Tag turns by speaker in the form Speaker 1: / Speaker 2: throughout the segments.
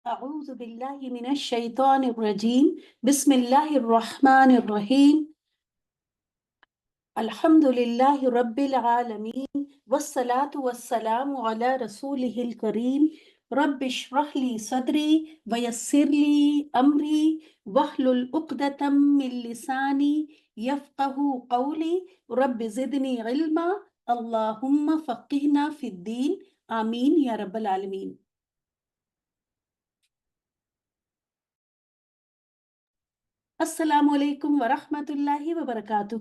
Speaker 1: أعوذ بالله من الشيطان الرجيم بسم الله الرحمن الرحيم الحمد لله رب العالمين والصلاة والسلام على رسوله الكريم رب اشرح لي صدري ويسر لي أمري واحلل عقدة من لساني يفقه قولي رب زدني علما اللهم فقهنا في الدين آمين يا رب العالمين. السلام علیکم ورحمۃ اللہ وبرکاتہ.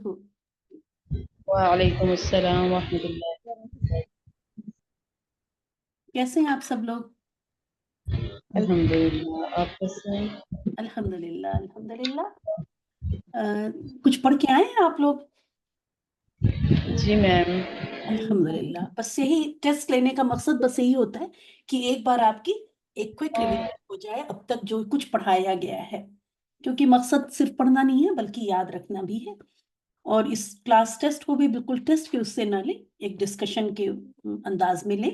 Speaker 2: وعلیکم السلام ورحمۃ اللہ.
Speaker 1: کیسے ہیں آپ سب لوگ؟
Speaker 2: الحمدللہ. آپ کیسے ہیں؟
Speaker 1: الحمدللہ الحمدللہ. کچھ پڑھ کے آئے ہیں آپ لوگ؟
Speaker 2: جی میم.
Speaker 1: الحمدللہ. بس یہی ٹیسٹ لینے کا مقصد بس یہی ہوتا ہے کہ ایک بار آپ کی ایک کوئک ریویژن ہو جائے اب تک جو کچھ پڑھایا گیا ہے، کیونکہ مقصد صرف پڑھنا نہیں ہے بلکہ یاد رکھنا بھی ہے. اور اس کلاس ٹیسٹ کو بھی بالکل ٹیسٹ کے اس سے نہ لیں، ایک ڈسکشن کے انداز میں لیں.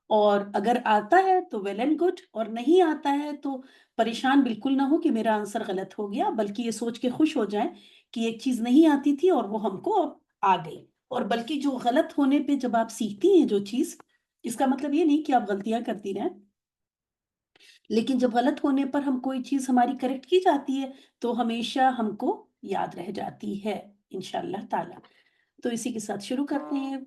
Speaker 1: اور اگر آتا ہے تو ویل اینڈ گڈ، اور نہیں آتا ہے تو پریشان بالکل نہ ہو کہ میرا آنسر غلط ہو گیا، بلکہ یہ سوچ کے خوش ہو جائیں کہ ایک چیز نہیں آتی تھی اور وہ ہم کو اب آ گئی. اور بلکہ جو غلط ہونے پہ جب آپ سیکھتی ہیں جو چیز، اس کا مطلب یہ نہیں کہ آپ غلطیاں کرتی رہیں، لیکن جب غلط ہونے پر ہم کوئی چیز ہماری کریکٹ کی جاتی ہے تو ہمیشہ ہم کو یاد رہ جاتی ہے انشاءاللہ تعالی. تو اسی کے ساتھ شروع کرتے ہیں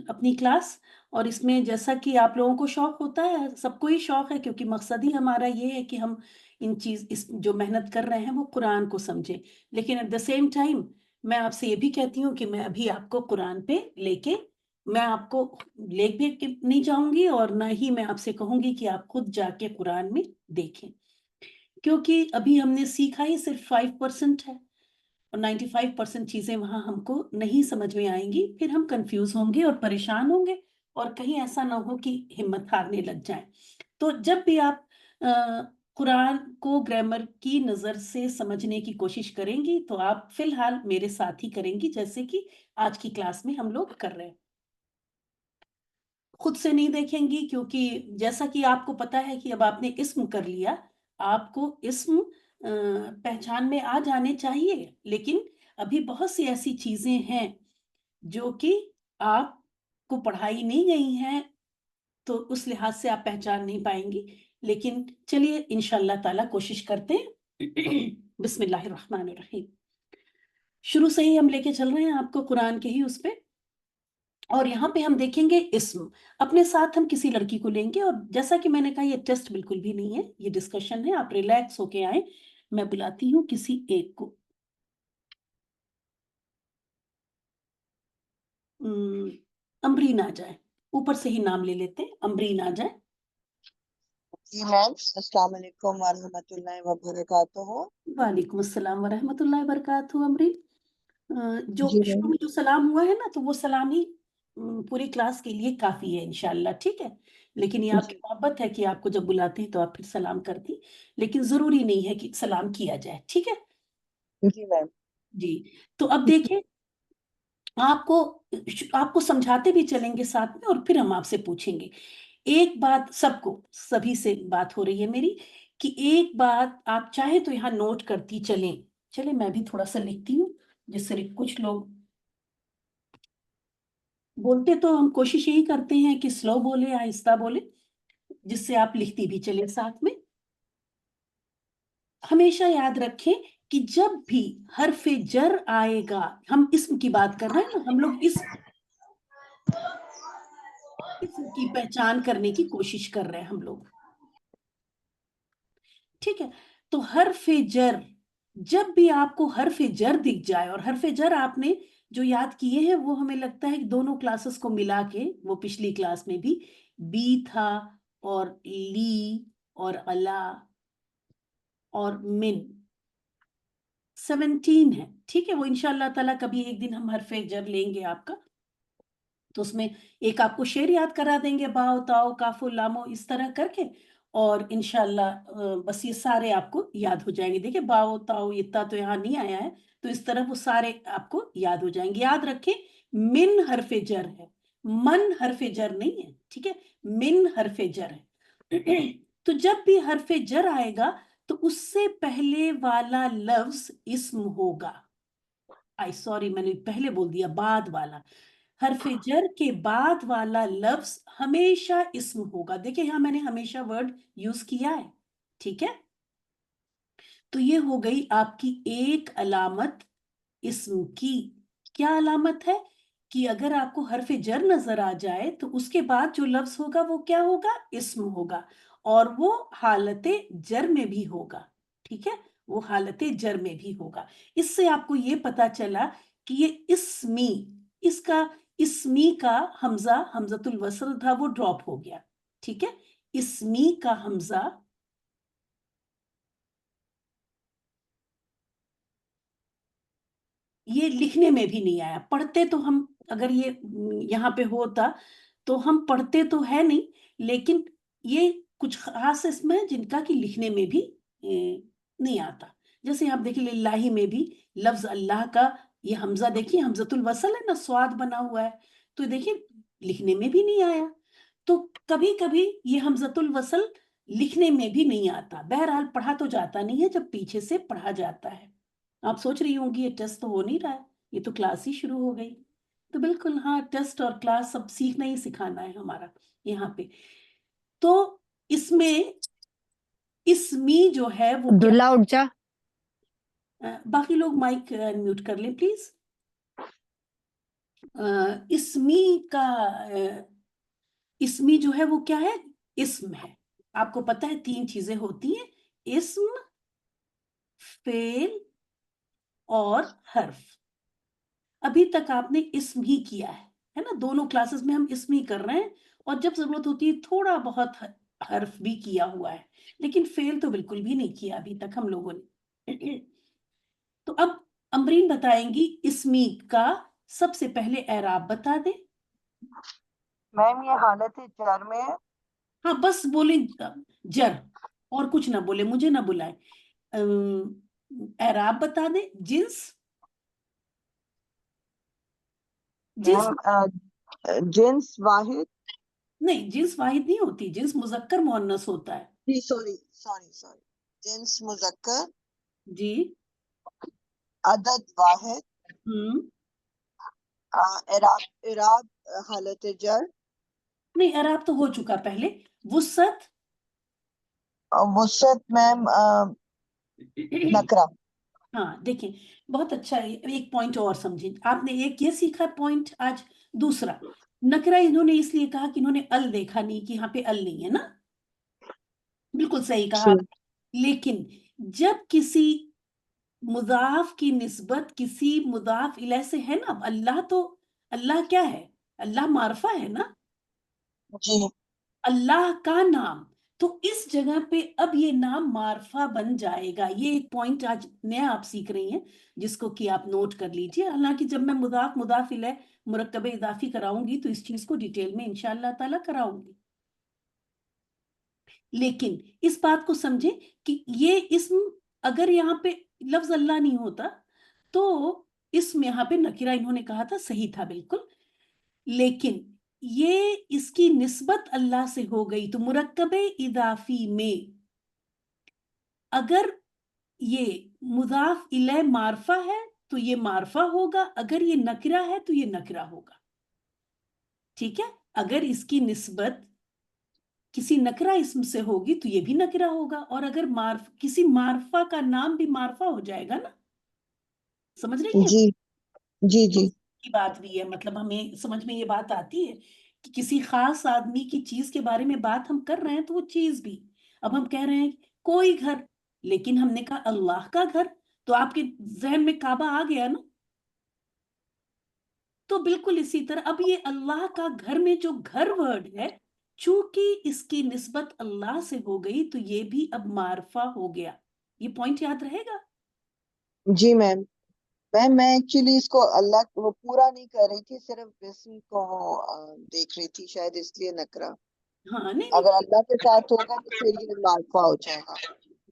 Speaker 1: اپنی کلاس. اور اس میں جیسا کہ آپ لوگوں کو شوق ہوتا ہے، سب کو ہی شوق ہے، کیونکہ مقصد ہی ہمارا یہ ہے کہ ہم اس جو محنت کر رہے ہیں وہ قرآن کو سمجھیں. لیکن ایٹ دا سیم ٹائم میں آپ سے یہ بھی کہتی ہوں کہ میں ابھی آپ کو قرآن پہ میں آپ کو لے بھی نہیں جاؤں گی، اور نہ ہی میں آپ سے کہوں گی کہ آپ خود جا کے قرآن میں دیکھیں، کیونکہ ابھی ہم نے سیکھا ہی صرف 5% ہے، اور 95% چیزیں وہاں ہم کو نہیں سمجھ میں آئیں گی. پھر ہم کنفیوز ہوں گے اور پریشان ہوں گے، اور کہیں ایسا نہ ہو کہ ہمت ہارنے لگ جائیں. تو جب بھی آپ قرآن کو گرامر کی نظر سے سمجھنے کی کوشش کریں گی تو آپ فی الحال میرے ساتھ ہی کریں گی، جیسے کہ آج کی کلاس میں ہم لوگ کر رہے ہیں. خود سے نہیں دیکھیں گی، کیونکہ جیسا کہ آپ کو پتا ہے کہ اب آپ نے اسم کر لیا، آپ کو اسم پہچان میں آ جانے چاہیے، لیکن ابھی بہت سی ایسی چیزیں ہیں جو کہ آپ کو پڑھائی نہیں گئی ہیں، تو اس لحاظ سے آپ پہچان نہیں پائیں گی. لیکن چلیے انشاءاللہ تعالی کوشش کرتے ہیں. بسم اللہ الرحمن الرحیم. شروع سے ہی ہم لے کے چل رہے ہیں آپ کو قرآن کے ہی اس پہ، اور یہاں پہ ہم دیکھیں گے اسم. اپنے ساتھ ہم کسی لڑکی کو لیں گے، اور جیسا کہ میں نے کہا یہ ٹیسٹ بالکل بھی نہیں ہے، یہ ڈسکشن ہے، آپ ریلیکس ہو کے آئیں. میں بلاتی ہوں کسی ایک کو. امرین آ جائے، اوپر سے ہی نام لے لیتے ہیں، امرین آ جائے.
Speaker 3: جی میم. السلام علیکم ورحمۃ اللہ وبرکاتہ.
Speaker 1: وعلیکم السلام ورحمۃ اللہ وبرکاتہ. امرین، جو
Speaker 3: جی
Speaker 1: شروع
Speaker 3: میم.
Speaker 1: میں جو سلام ہوا ہے نا، تو وہ سلام ہی پوری کلاس کے لیے کافی ہے انشاءاللہ، ٹھیک ہے. لیکن یہ آپ کی محبت ہے کہ آپ کو جب بلاتے ہیں تو آپ پھر سلام کرتی، لیکن ضروری نہیں ہے کہ سلام کیا جائے، ٹھیک ہے.
Speaker 3: جی میم.
Speaker 1: جی. تو اب دیکھیں، آپ کو سمجھاتے بھی چلیں گے ساتھ میں، اور پھر ہم آپ سے پوچھیں گے. ایک بات سبھی سے بات ہو رہی ہے میری، کہ ایک بات آپ چاہیں تو یہاں نوٹ کرتی چلیں میں بھی تھوڑا سا لکھتی ہوں، جس سے کچھ لوگ بولتے تو ہم کوشش یہی کرتے ہیں کہ سلو بولے، آہستہ بولے، جس سے آپ لکھتی بھی چلیں ساتھ میں. ہمیشہ یاد رکھیں کہ جب بھی حرف جر آئے گا، ہم اسم کی بات کر رہے ہیں نا، ہم لوگ اسم کی پہچان کرنے کی کوشش کر رہے ہیں ہم لوگ، ٹھیک ہے. تو حرف جر، جب بھی آپ کو حرف جر دکھ جائے، اور حرف جر آپ نے جو یاد کیے ہیں وہ ہمیں لگتا ہے کہ دونوں کلاسز کو ملا کے، وہ پچھلی کلاس میں بھی بی تھا، اور لی، اور علا، اور من، 17 ہے، ٹھیک ہے. وہ انشاءاللہ تعالیٰ کبھی ایک دن ہم حرف جر لیں گے آپ کا، تو اس میں ایک آپ کو شعر یاد کرا دیں گے، باؤ تاؤ کافو لامو، اس طرح کر کے، اور انشاءاللہ بس یہ سارے آپ کو یاد ہو جائیں گے. دیکھیں باؤ تاؤ اتنا تو یہاں نہیں آیا ہے، تو اس طرح وہ سارے آپ کو یاد ہو جائیں گے. یاد رکھیں من حرف جر ہے، من حرف جر نہیں ہے، ٹھیک ہے، من حرف جر ہے. तो जब भी हरफ जर आएगा तो उससे पहले वाला लफ्ज इस्म होगा। सॉरी, मैंने पहले बोल दिया, बाद वाला। हरफ जर के बाद वाला लफ्ज हमेशा इस्म होगा। देखिए यहाँ मैंने हमेशा वर्ड यूज किया है, ठीक है। तो ये हो गई आपकी एक अलामत इस्म की। क्या अलामत है? कि अगर आपको हरफ जर नजर आ जाए तो उसके बाद जो लफ्ज होगा वो क्या होगा? इस्म होगा, और वो हालत जर में भी होगा, ठीक है, वो हालत जर में भी होगा। इससे आपको ये पता चला कि ये इस्मी, इसका इस्मी का हमजा, हमजतुल वसल था, वो ड्रॉप हो गया, ठीक है। इस्मी का हमजा ये लिखने में भी नहीं आया। पढ़ते तो हम, अगर ये यहाँ पे होता तो हम पढ़ते तो है नहीं, लेकिन ये कुछ खास इसमें है जिनका कि लिखने में भी नहीं आता। जैसे आप देखिए लिल्लाही में भी लफ्ज अल्लाह का ये हमजा देखिए, हमजतुल वसल है ना, स्वाद बना हुआ है, तो देखिए लिखने में भी नहीं आया। तो कभी कभी ये हमजतुल वसल लिखने में भी नहीं आता। बहरहाल पढ़ा तो जाता नहीं है जब पीछे से पढ़ा जाता है। आप सोच रही होंगी ये टेस्ट तो हो नहीं रहा है, ये तो क्लास ही शुरू हो गई। तो बिल्कुल हाँ, टेस्ट और क्लास सब सीखना ही सिखाना है हमारा यहाँ पे। तो इसमें इसमी जो है वो क्या?
Speaker 4: अब्दुल्ला उठ जा।
Speaker 1: बाकी लोग माइक म्यूट कर लें प्लीज। इसमी का इसमी जो है वो क्या है? इस्म है। आपको पता है 3 चीजें होती हैं, इस्म, फेल और हर्फ। अभी तक आपने इस्म ही किया है ना, दोनों क्लासेस में हम इस्म ही कर रहे हैं, और जब जरूरत होती है थोड़ा बहुत हर्फ भी किया हुआ है, लेकिन फेल तो बिल्कुल भी नहीं किया अभी तक हम लोगों ने। तो अब अमरीन बताएंगी इस्मी का सबसे पहले एराब बता दे।
Speaker 3: मैम ये हालत जर में है।
Speaker 1: हाँ बस बोले जर, और कुछ ना बोले, मुझे ना बुलाए। एराब बता दे। जिन्स, जिन्स
Speaker 3: मैम जिन्स वाहिद।
Speaker 1: नहीं, जिन्स वाहिद नहीं होती, जिन्स मुजक्कर मुअन्नस होता है।
Speaker 3: जी सॉरी सॉरी सॉरी, जिन्स मुजक्कर,
Speaker 1: जी।
Speaker 3: अदद वाहिद,
Speaker 1: हम्म।
Speaker 3: इराब, इराब हालत जर,
Speaker 1: नहीं, एराब तो हो चुका पहले। वुसत,
Speaker 3: वसत मैम नकरा।
Speaker 1: हाँ देखिए, बहुत अच्छा है। एक पॉइंट और समझिए आपने, एक ये सीखा पॉइंट आज। दूसरा, नकरा इन्होंने इसलिए कहा कि इन्होंने अल देखा नहीं, कि यहाँ पे अल नहीं है ना। बिल्कुल सही कहा
Speaker 3: जी
Speaker 1: आपने। लेकिन जब किसी मुदाफ की निस्बत किसी मुदाफ इलैह से है ना, अब अल्लाह तो, अल्लाह क्या है? अल्लाह मारफा है ना,
Speaker 3: जी
Speaker 1: अल्लाह का नाम। तो इस जगह पे अब ये नाम मारफा बन जाएगा। ये एक पॉइंट आज नया आप सीख रही हैं, जिसको कि आप नोट कर लीजिए। हालांकि जब मैं मुदाफ मुदाफ इलैह मुरक्कब इजाफी कराऊंगी तो इस चीज को डिटेल में इंशाअल्लाह ताला कराऊंगी। लेकिन इस बात को समझें कि ये इस्म, अगर यहाँ पे लफ्ज अल्लाह नहीं होता तो इसमें यहाँ पे नकीरा इन्होंने कहा था, सही था बिल्कुल। लेकिन ये इसकी निस्बत अल्लाह से हो गई, तो मुरक्कबे इदाफी में अगर ये मुदाफ इलैह मारफा है तो ये मारफा होगा, अगर ये नकरा है तो ये नकरा होगा, ठीक है। अगर इसकी निस्बत किसी नकरा इसम से होगी तो ये भी नकरा होगा, और अगर किसी मारफा का नाम भी मारफा हो जाएगा ना। समझ रही हैं?
Speaker 3: जी जी जी
Speaker 1: की बात भी है, मतलब हमें समझ में ये बात आती है कि किसी खास आदमी की चीज के बारे में बात हम कर रहे हैं, तो वो चीज भी, अब हम कह रहे हैं कोई घर, लेकिन हमने कहा अल्लाह का घर, तो आपके जहन में काबा आ गया ना। तो बिल्कुल इसी तरह अब ये अल्लाह का घर में जो घर वर्ड है, चूंकि इसकी निस्बत अल्लाह से हो गई तो ये भी अब मारफा हो गया। ये पॉइंट याद रहेगा।
Speaker 3: जी मैम। मैम मैं एक्चुअली इसको अल्लाह वो पूरा नहीं कर रही थी, सिर्फ इस्म को देख रही थी, शायद इसलिए नकरा।
Speaker 1: हाँ नहीं
Speaker 3: अगर
Speaker 1: नहीं,
Speaker 3: अल्लाह के साथ होगा तो फिर ये मार्फा हो जाएगा।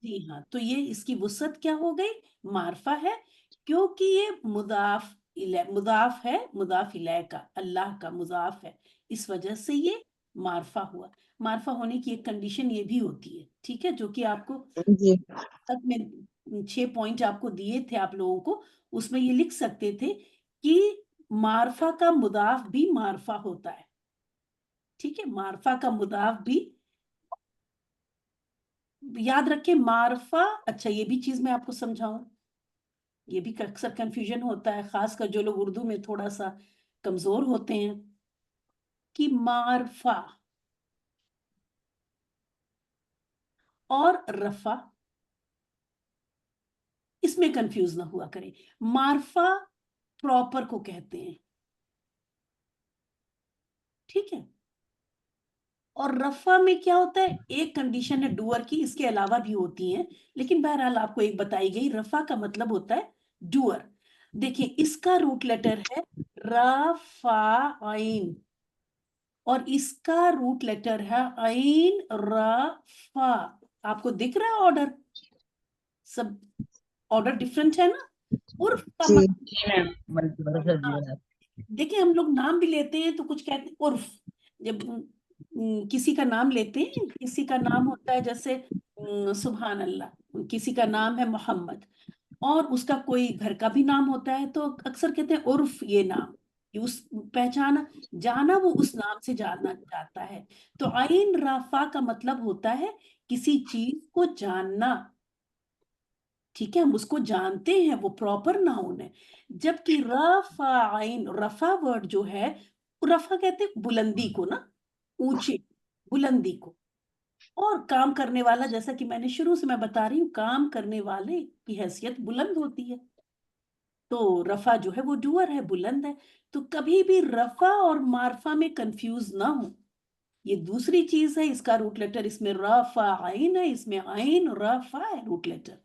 Speaker 1: जी हाँ, तो ये इसकी वुसअत क्या हो गई? मारफा है, क्योंकि ये मुदाफ है, मुदाफ इलैह का, अल्लाह का मुदाफ है, इस वजह से ये मारफा हुआ। मारफा होने की एक कंडीशन ये भी होती है, ठीक है, जो कि आपको
Speaker 3: जी
Speaker 1: तक में 6 पॉइंट आपको दिए थे आप लोगों को, उसमें ये लिख सकते थे कि मारफा का मुदाफ भी मारफा होता है, ठीक है, मारफा का मुदाफ भी याद रखें मारफा। अच्छा, ये भी चीज मैं आपको समझाऊं, ये भी अक्सर कंफ्यूजन होता है, खासकर जो लोग उर्दू में थोड़ा सा कमजोर होते हैं, कि मारफा और रफा, इसमें कंफ्यूज ना हुआ करें। मारफा प्रॉपर को कहते हैं, ठीक है, और रफा में क्या होता है, एक कंडीशन है डूअर की, इसके अलावा भी होती हैं, लेकिन बहरहाल आपको एक बताई गई। रफा का मतलब होता है डूअर। देखिए इसका रूट लेटर है रा फा आइन, और इसका रूट लेटर है आइन रा फा। आपको दिख रहा है ऑर्डर, सब ऑर्डर डिफरेंट है ना। उर्फ का
Speaker 3: जी
Speaker 1: मतलब,
Speaker 2: जी मैम।
Speaker 1: देखिए हम लोग नाम भी लेते हैं तो कुछ कहते हैं उर्फ, जब किसी का नाम लेते हैं, किसी का नाम होता है जैसे सुभान अल्लाह, किसी का नाम है मोहम्मद, और उसका कोई घर का भी नाम होता है, तो अक्सर कहते हैं उर्फ ये नाम, कि उस पहचाना जाना, वो उस नाम से जानना चाहता है। तो आइन राफा का मतलब होता है किसी चीज को जानना, ठीक है, हम उसको जानते हैं, वो प्रॉपर नाउन है। जबकि रफा आइन, रफा वर्ड जो है, रफा कहते हैं बुलंदी को ना, ऊंचे, बुलंदी को। और काम करने वाला, जैसा कि मैंने शुरू से मैं बता रही हूँ, काम करने वाले की हैसियत बुलंद होती है, तो रफा जो है वो डूअर है, बुलंद है। तो कभी भी रफा और मारफा में कंफ्यूज ना हो, ये दूसरी चीज है। इसका रूट लेटर, इसमें रफा आइन है, इसमें आइन रफा है रूट लेटर।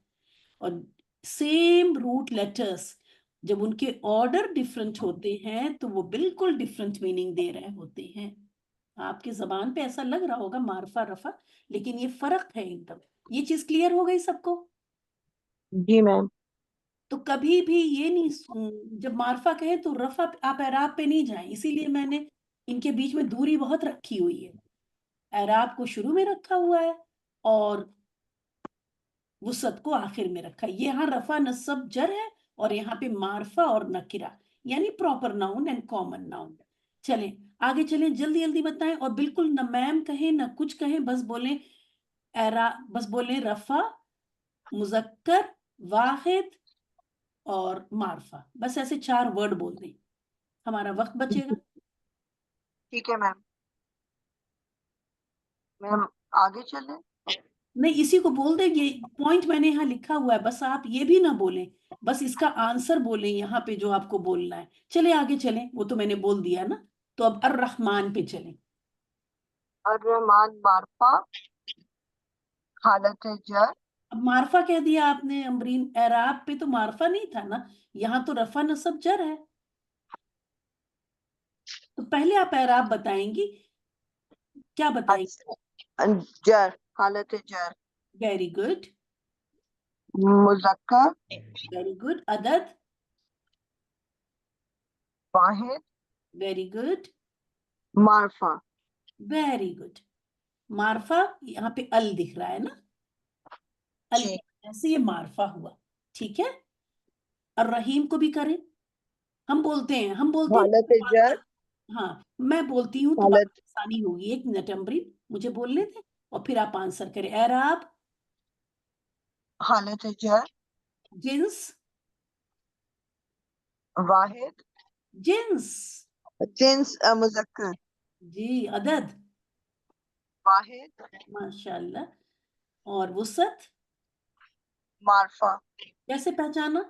Speaker 1: और सेम रूट लेटर्स जब उनके ऑर्डर डिफरेंट होते हैं तो वो बिल्कुल डिफरेंट मीनिंग दे रहे होते हैं। आपके जबान पे ऐसा लग रहा होगा मारफा रफा, लेकिन ये फर्क है एकदम। ये चीज क्लियर हो गई सबको?
Speaker 3: जी मैम।
Speaker 1: तो कभी भी ये नहीं जब मारफा कहे तो रफा आप एराब पे नहीं जाएं, इसीलिए मैंने इनके बीच में दूरी बहुत रखी हुई है। एराब को शुरू में रखा हुआ है और वुसत को आखिर में रखा है। ये यहाँ रफा नस्ब जर है, और यहाँ पे मारफा और नकिरा, यानी proper noun and common noun. चलें आगे चलें, जल्दी जल्दी बताएं, और बिल्कुल न मैम कहें न कुछ कहें, बस बोलें एरा, बस बोलें रफा, मुजक्कर, वाहिद और मारफा, बस ऐसे 4 वर्ड बोल दें, हमारा वक्त बचेगा।
Speaker 3: ठीक है मैम। मैम आगे चले।
Speaker 1: नहीं, इसी को बोल दे, ये पॉइंट मैंने यहाँ लिखा हुआ है, बस आप ये भी ना बोलें, बस इसका आंसर बोलें यहाँ पे जो आपको बोलना है। चले आगे चलें, वो तो मैंने बोल दिया ना। तो अब अर रहमान पे चलें।
Speaker 3: अर्रहमान मारफा, हालत जर।
Speaker 1: अब मारफा कह दिया आपने अमरीन, एराब पे तो मारफा नहीं था ना, यहाँ तो रफा नसब जर है। तो पहले आप एराब बताएंगी, क्या बताएंगी?
Speaker 3: अच्छा, जर, हालत जर।
Speaker 1: वेरी गुड,
Speaker 3: मुजक्कर,
Speaker 1: वेरी गुड। अदद,
Speaker 3: वाहिद,
Speaker 1: वेरी गुड,
Speaker 3: मारफा।
Speaker 1: Very good. मारफा, यहाँ पे अल दिख रहा है ना, अल
Speaker 3: जी।
Speaker 1: की वजह से ये मारफा हुआ, ठीक है। और रहीम को भी करें, हम बोलते हैं
Speaker 3: हालत जर,
Speaker 1: हाँ, मैं बोलती हूँ तो बात
Speaker 3: हालत,
Speaker 1: आसानी होगी। 1 मिनट अमरीन, मुझे बोलने दे, और फिर आप आंसर करें। एराब,
Speaker 3: हालत जर,
Speaker 1: जिन्स,
Speaker 3: वाहिद,
Speaker 1: जिन्स,
Speaker 3: जिन्स, मुजक्कर,
Speaker 1: जी। अदद,
Speaker 3: वाहिद,
Speaker 1: माशाल्लाह। और वुसत,
Speaker 3: मारफा।
Speaker 1: कैसे पहचाना?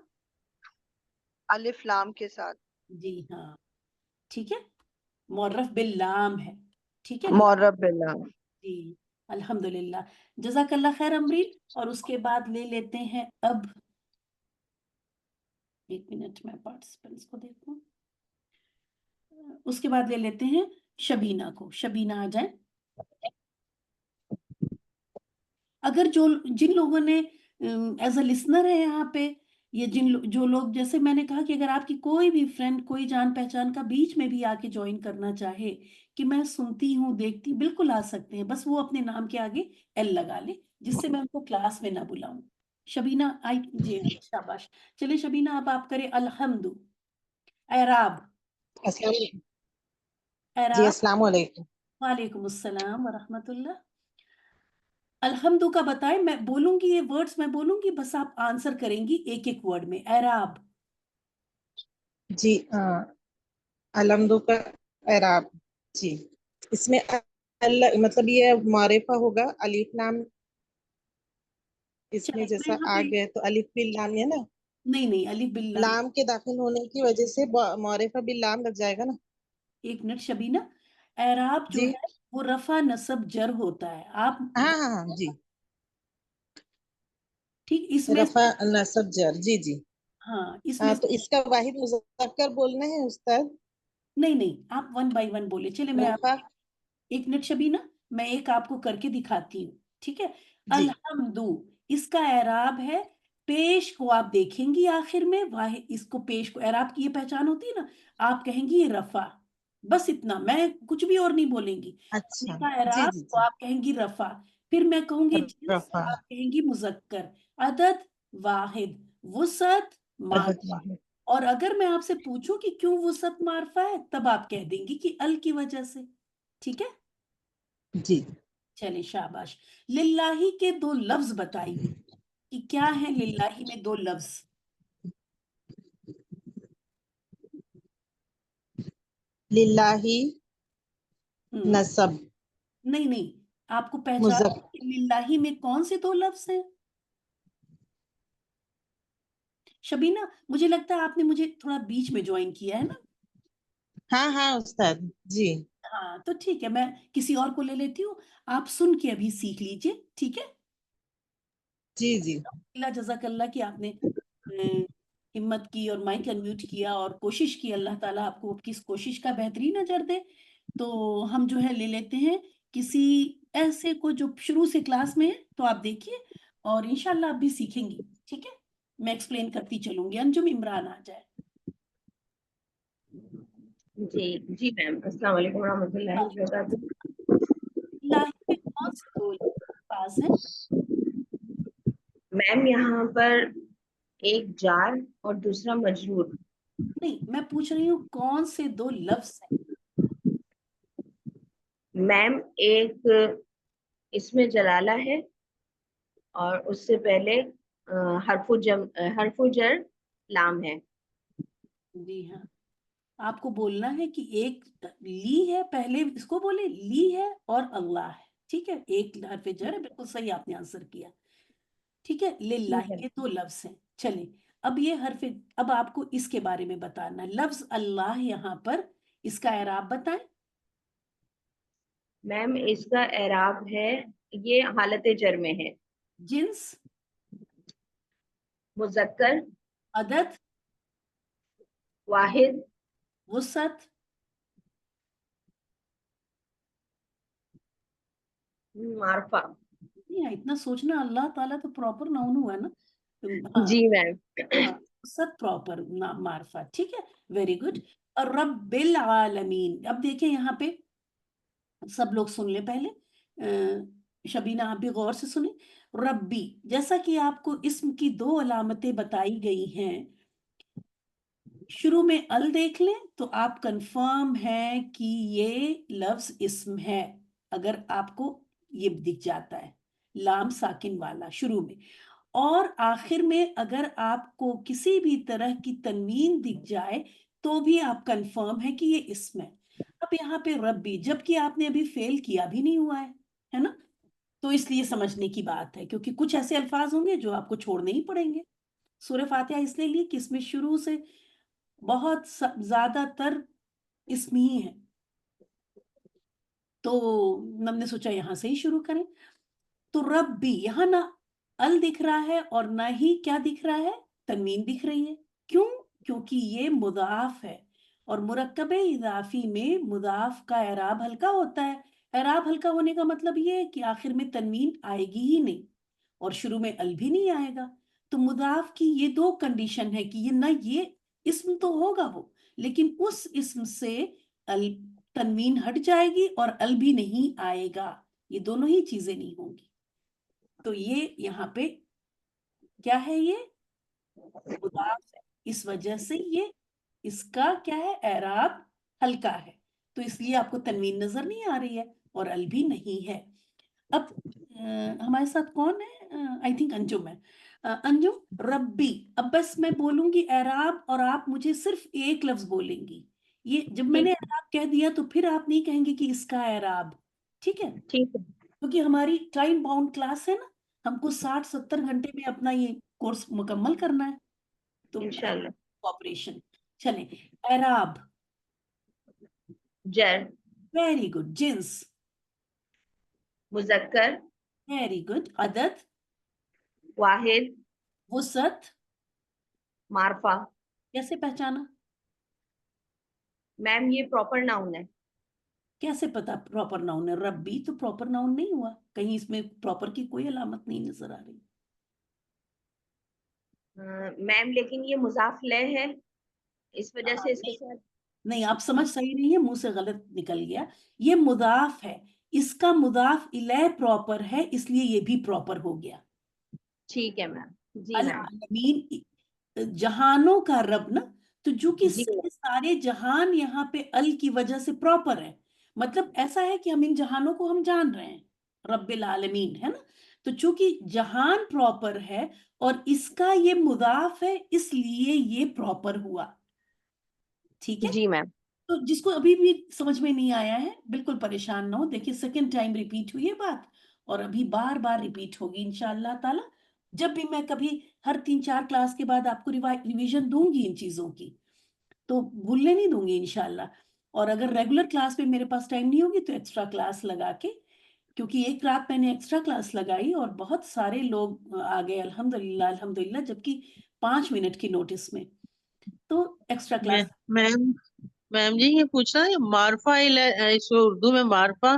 Speaker 3: अलिफ लाम के साथ।
Speaker 1: जी हाँ, ठीक है, मुअर्रफ बिल लाम है, ठीक है।
Speaker 3: मुअर्रब बिल्लाह।
Speaker 1: जी, अल्हम्दुलिल्लाह, जज़ाकल्लाह खैर अमरीन। और उसके बाद ले लेते हैं अब, 1 मिनट में पार्टिसिपेंट्स को देखूं, उसके बाद ले लेते हैं शबीना को। शबीना आ जाए। अगर जो जिन लोगों ने एज अ लिसनर है यहाँ पे, ये जो लोग, जैसे मैंने कहा कि अगर आपकी कोई भी फ्रेंड, कोई जान पहचान का बीच में भी आके ज्वाइन करना चाहे कि मैं सुनती हूँ देखती, बिल्कुल आ सकते हैं, बस वो अपने नाम के आगे एल लगा ले, जिससे मैं उनको क्लास में ना बुलाऊं। शबीना आई जी हाँ, शाबाश। चलिए शबीना, अब आप करें अल्हम्दु, एराब।
Speaker 2: अस्सलाम जी,
Speaker 1: एराब।
Speaker 2: अस्सलाम वालेकुम।
Speaker 1: वालेकुम अस्सलाम व रहमतुल्लाह। अल्हम्दु का बताएं, मैं बोलूंगी ये वर्ड्स, मैं बोलूंगी, बस आप आंसर करेंगी एक एक वर्ड में। एराब।
Speaker 2: जी, अलम्दो का एराब। जी, इसमें मतलब ये मारिफा होगा, अलिफ लाम। इसमें
Speaker 1: चलिए मैं
Speaker 2: जैसा
Speaker 1: यहाँ
Speaker 2: आ
Speaker 1: पे,
Speaker 2: गया तो अलिफ बिल लाम है ना,
Speaker 1: नहीं नहीं, अलिफ बिल्ला।
Speaker 2: लाम के दाखिल होने की वजह से मारिफा बिल लाम लग जाएगा ना।
Speaker 1: एक मिनट शबीना, एराब जो
Speaker 2: जी,
Speaker 1: है वो रफा नसब जर होता है, आप
Speaker 2: हाँ हाँ हाँ जी,
Speaker 1: ठीक इसमें
Speaker 2: रफा
Speaker 1: से,
Speaker 2: नसब जर, जी जी।
Speaker 1: हाँ इसमें
Speaker 2: हाँ,
Speaker 1: से,
Speaker 2: तो इसका वाहिद मुज़क्कर बोलना है उस्ताद।
Speaker 1: नहीं नहीं, आप वन बाय वन बोले, चले मैं
Speaker 2: रफा,
Speaker 1: एक मिनट शबीना, मैं एक आपको करके दिखाती हूँ, ठीक है।
Speaker 2: जी।
Speaker 1: अल्हम्दु, इसका एराब है, पेश को आप देखेंगी आखिर में, वाह इसको पेश को, एराब की ये पहचान होती है ना, आप कहेंगी ये रफा, बस इतना, मैं कुछ भी और नहीं बोलेंगी।
Speaker 2: अच्छा,
Speaker 1: इसका
Speaker 2: जी
Speaker 1: एराब
Speaker 2: जी
Speaker 1: तो
Speaker 2: जी।
Speaker 1: आप कहेंगी रफा, फिर मैं कहूंगी जिन्स,
Speaker 2: रफा,
Speaker 1: आप कहेंगी मुजक्कर, अदद, वाहिद, वुसत,
Speaker 2: अदद
Speaker 1: मारफा।
Speaker 2: वाहिद।
Speaker 1: और अगर मैं आपसे पूछूं कि क्यों वुसत मारफा है, तब आप कह देंगी कि अल की वजह से, ठीक है।
Speaker 2: जी,
Speaker 1: चलिए शाबाश। लिल्लाही के दो लफ्ज बताइए कि क्या है लिल्लाही में दो लफ्ज।
Speaker 2: लिल्लाही
Speaker 1: हम्म,
Speaker 2: नसब
Speaker 1: नहीं नहीं, आपको पहचान
Speaker 2: मुजक।
Speaker 1: कि लिल्लाही में कौन से दो लफ्ज हैं। शबीना, मुझे लगता है आपने मुझे थोड़ा बीच में ज्वाइन किया है ना।
Speaker 2: हाँ हाँ उस्ताद जी।
Speaker 1: हाँ तो ठीक है, मैं किसी और को ले लेती हूँ, आप सुन के अभी सीख लीजिए, ठीक है।
Speaker 2: जी जी
Speaker 1: अल्लाह जज़ाकल्ला कि आपने हिम्मत की और माइक अनम्यूट किया और कोशिश की, अल्लाह ताला आपको आपकी इस कोशिश का बेहतरीन अजर दे। तो हम जो है ले लेते हैं किसी ऐसे को जो शुरू से क्लास में है, तो आप देखिए और इंशाल्लाह आप भी सीखेंगी, ठीक है। मैं एक्सप्लेन करती चलूंगी, अंजुम इमरान आ जाए।
Speaker 4: जी जी मैम, अस्सलाम वालेकुम रहमतुल्लाहि व बरकातुहू।
Speaker 1: लाही में कौन से दो पास है।
Speaker 4: मैम यहाँ पर एक जार और दूसरा मजरूर।
Speaker 1: नहीं, मैं पूछ रही हूँ कौन से दो लफ्ज हैं।
Speaker 4: मैम एक इसमें जलाला है और उससे पहले हरफु जर लाम है।
Speaker 1: जी हाँ, आपको बोलना है कि एक ली है, पहले इसको बोले ली है और अल्लाह है, ठीक है, एक हरफ जर है, बिल्कुल सही आपने आंसर किया, ठीक है।
Speaker 4: ठीक
Speaker 1: लिल्लाही
Speaker 4: है
Speaker 1: के दो लफ्ज हैं। चलिए, अब ये हरफ, अब आपको इसके बारे में बताना है, लफ्ज अल्लाह यहाँ पर, इसका एराब बताएं।
Speaker 4: मैम, इसका एराब है, ये हालत जर में है।
Speaker 1: जिन्स,
Speaker 4: मुजक्कर,
Speaker 1: अदद,
Speaker 4: वाहिद,
Speaker 1: वुसत,
Speaker 4: मारफा।
Speaker 1: नहीं इतना सोचना, अल्लाह ताला तो प्रॉपर नाउन हुआ ना। हाँ,
Speaker 4: जी मैम।
Speaker 1: हाँ, सब प्रॉपर ना मार्फा, ठीक है, वेरी गुड। और रब्बिल आलमीन, अब देखिए यहाँ पे सब लोग सुन ले पहले, शबीना आप भी गौर से सुने। रब्बी, जैसा कि आपको इसम की दो अलामतें बताई गई हैं, शुरू में अल देख लें तो आप कंफर्म है कि ये लफ्ज इसम है, अगर आपको ये दिख जाता है, लाम साकिन वाला शुरू में, और आखिर में अगर आपको किसी भी तरह की तनवीन दिख जाए तो भी आप कंफर्म है कि ये इसम है। अब यहाँ पे रब्बी, जबकि आपने अभी फेल किया भी नहीं हुआ है ना, तो इसलिए समझने की बात है, क्योंकि कुछ ऐसे अल्फाज होंगे जो आपको छोड़ने ही पड़ेंगे। सूरह फातिहा इसलिए ली कि इसमें शुरू से बहुत ज्यादातर इसम ही है, तो हमने सोचा यहाँ से ही शुरू करें। तो रब्बी, यहाँ ना अल दिख रहा है और ना ही क्या दिख रहा है, तनवीन दिख रही है। क्यों? क्योंकि ये मुदाफ है, और मुरक्कब इजाफी में मुदाफ का एराब हल्का होता है। एराब हल्का होने का मतलब ये है कि आखिर में तनवीन आएगी ही नहीं और शुरू में अल भी नहीं आएगा। تو مضاف کی یہ دو کنڈیشن ہے کہ یہ نہ یہ اسم تو ہوگا وہ، لیکن اس اسم سے تنوین ہٹ جائے گی اور ال بھی نہیں آئے گا، یہ دونوں ہی چیزیں نہیں ہوں گی. تو یہ یہاں پہ کیا ہے، یہ مضاف ہے، اس وجہ سے یہ اس کا کیا ہے، اعراب ہلکا ہے، تو اس لیے آپ کو تنوین نظر نہیں آ رہی ہے اور ال بھی نہیں ہے. اب ہمارے ساتھ کون ہے؟ آئی تھنک انجم ہے. انجم، ربی. اب بس میں بولوں گی اعراب اور آپ مجھے صرف ایک لفظ بولیں گی. یہ جب میں نے اعراب کہہ دیا تو پھر آپ نہیں کہیں گے کہ اس کا اعراب. ٹھیک ہے؟
Speaker 4: ٹھیک ہے.
Speaker 1: کیونکہ ہماری ٹائم باؤنڈ کلاس ہے نا، ہم کو 60-70 گھنٹے میں اپنا یہ کورس مکمل کرنا ہے، تو
Speaker 4: انشاءاللہ.
Speaker 1: کوآپریشن. چلیں، اعراب.
Speaker 4: جر.
Speaker 1: Very good. جنس.
Speaker 4: مذکر.
Speaker 1: Very good. عدد.
Speaker 4: واحد.
Speaker 1: وسعت.
Speaker 4: معرفہ.
Speaker 1: کیسے پہچانا؟
Speaker 4: میم یہ پراپر ناؤن ہے.
Speaker 1: کیسے پتا پراپر ناؤن ہے؟ ربی تو پراپر ناؤن نہیں ہوا، کہیں اس میں پراپر کی کوئی علامت نہیں نظر آ رہی.
Speaker 4: میم لیکن یہ مضاف لہ ہے، اس وجہ سے اس کے ساتھ.
Speaker 1: نہیں، آپ سمجھ صحیح نہیں ہے، منہ سے غلط نکل گیا. یہ مضاف ہے، اس کا مضاف الیہ پراپر ہے، اس لیے یہ بھی پراپر ہو گیا.
Speaker 4: ٹھیک ہے میم. جی میم.
Speaker 1: العالمین، جہانوں کا رب نا، تو جو کہ
Speaker 4: جی
Speaker 1: سارے جہان یہاں پہ ال کی وجہ سے پراپر ہے، مطلب ایسا ہے کہ ہم ان جہانوں کو ہم جان رہے ہیں، رب العالمین ہے نا. تو چونکہ جہان پراپر ہے اور اس کا یہ مضاف ہے، اس لیے یہ پراپر ہوا. ٹھیک ہے؟
Speaker 4: جی میم.
Speaker 1: تو جس کو ابھی بھی سمجھ میں نہیں آیا ہے بالکل پریشان نہ ہو، دیکھیے سیکنڈ ٹائم ریپیٹ ہوئی ہے بات، اور ابھی بار بار ریپیٹ ہوگی انشاءاللہ تعالی. جب بھی میں کبھی ہر 3-4 کلاس کے بعد آپ کو ریویژن دوں گی ان چیزوں کی، تو بھولنے نہیں دوں گی انشاءاللہ. اور اگر ریگولر کلاس میں میرے پاس ٹائم نہیں ہوگی تو ایکسٹرا کلاس لگا کے، کیونکہ ایک رات میں نے ایکسٹرا کلاس لگائی اور بہت سارے لوگ آ گئے الحمدللہ الحمدللہ، جبکہ 5 منٹ کی نوٹس میں، تو ایکسٹرا کلاس.
Speaker 5: میم میم جی یہ پوچھنا ہے معرفہ اس اردو میں معرفہ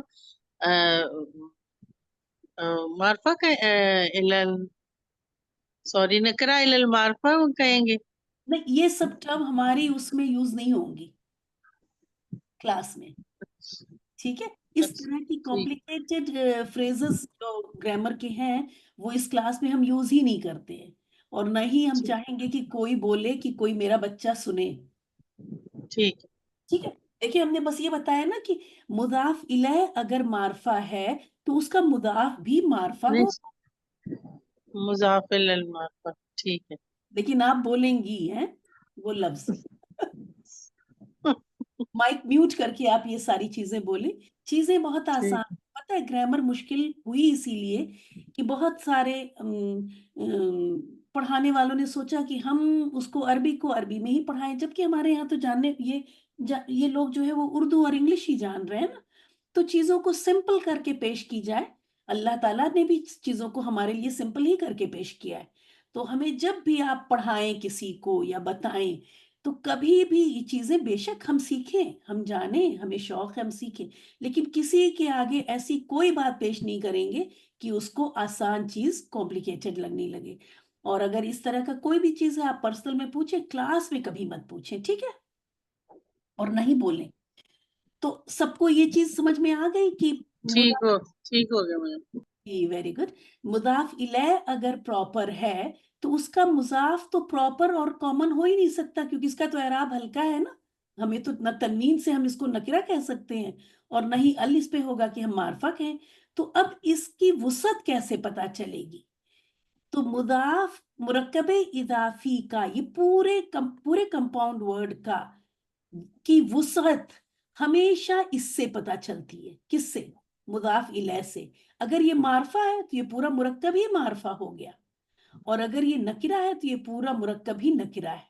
Speaker 5: معرفہ کا سوری نکرہ المعرفہ کہیں گے؟
Speaker 1: نہیں، یہ سب ٹرم ہماری اس میں یوز نہیں ہوں گی کلاس میں. ٹھیک ہے؟ اس طرح کی کمپلیکیٹڈ فریزز جو گرامر کے ہیں وہ اس کلاس میں ہم یوز ہی نہیں کرتے ہیں، اور نہ ہی ہم چاہیں گے کہ کوئی بولے کہ کوئی میرا بچہ سنے.
Speaker 5: ٹھیک.
Speaker 1: ٹھیک ہے؟ دیکھیے ہم نے بس یہ بتایا نا کہ مضاف الیہ اگر معرفہ ہے تو اس کا مضاف بھی معرفہ ہو،
Speaker 5: مضاف المعرفہ. ٹھیک ہے.
Speaker 1: لیکن آپ بولیں گی ہیں وہ لفظ. مائک میوٹ کر کے آپ یہ ساری چیزیں بولیں. چیزیں بہت آسان، پتہ ہے گرامر مشکل ہوئی اسی لیے کہ بہت سارے پڑھانے والوں نے سوچا کہ ہم اس کو عربی میں ہی پڑھائیں، جبکہ ہمارے یہاں تو جاننے یہ لوگ جو ہے وہ اردو اور انگلش ہی جان رہے ہیں نا. تو چیزوں کو سمپل کر کے پیش کی جائے. اللہ تعالیٰ نے بھی چیزوں کو ہمارے لیے سمپل ہی کر کے پیش کیا ہے. تو ہمیں جب بھی آپ پڑھائیں کسی کو یا بتائیں تو کبھی بھی یہ چیزیں بے شک ہم سیکھیں، ہم جانیں، ہمیں شوق ہے ہم سیکھیں، لیکن کسی کے آگے ایسی کوئی بات پیش نہیں کریں گے کہ اس کو آسان چیز کمپلیکیٹڈ لگنے لگے. اور اگر اس طرح کا کوئی بھی چیز ہے آپ پرسنل میں پوچھیں، کلاس میں کبھی مت پوچھیں. ٹھیک ہے؟ اور نہیں بولیں. تو سب کو یہ چیز سمجھ میں آ گئی کہ
Speaker 5: ٹھیک ہو گیا میم.
Speaker 1: Very good. مضاف الیہ اگر پراپر ہے تو اس کا مضاف تو پراپر اور کامن ہو ہی نہیں سکتا، کیونکہ اس کا تو اعراب ہلکا ہے نا. ہمیں تو نہ تنوین سے ہم اس کو نکرہ کہہ سکتے ہیں اور نہ ہی ال اس پہ ہوگا کہ ہم معرفہ کہیں. تو اب اس کی وسعت کیسے پتا چلے گی؟ تو مضاف مرکب اضافی کا یہ پورے کمپاؤنڈ ورڈ کا کی وسعت ہمیشہ اس سے پتا چلتی ہے. کس سے؟ مضاف الیہ سے. اگر یہ معرفہ ہے تو یہ پورا مرکب ہی معرفہ ہو گیا، اور اگر یہ نکرہ ہے تو یہ پورا مرکب ہی نکرہ ہے.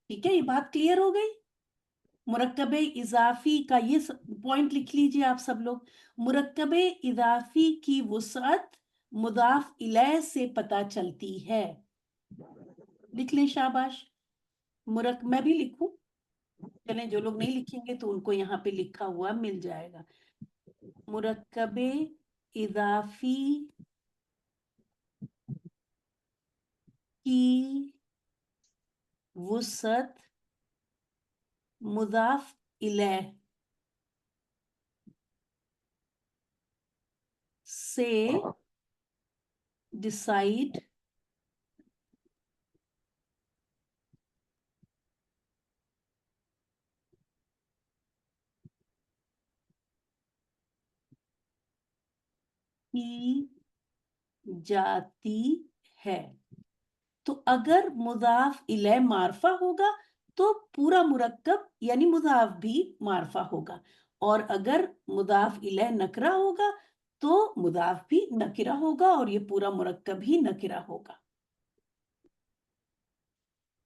Speaker 1: ٹھیک ہے؟ یہ بات کلیئر ہو گئی. مرکب اضافی کا یہ پوائنٹ لکھ لیجئے آپ سب لوگ. مرکب اضافی کی وسعت مضاف الیہ سے پتا چلتی ہے. لکھ لیں، شاباش. میں بھی لکھوں؟ چلیں، جو لوگ نہیں لکھیں گے تو ان کو یہاں پہ لکھا ہوا مل جائے گا. مرکب اضافی की वुसअत मुदाफ इलैह से डिसाइड की जाती है। तो अगर मुदाफ इलैह मारफा होगा तो पूरा मुरक्कब यानी मुदाफ भी मारफा होगा, और अगर मुदाफ इलैह नकरा होगा तो मुदाफ भी नकिरा होगा, और ये पूरा मुरक्कब ही नकिरा होगा।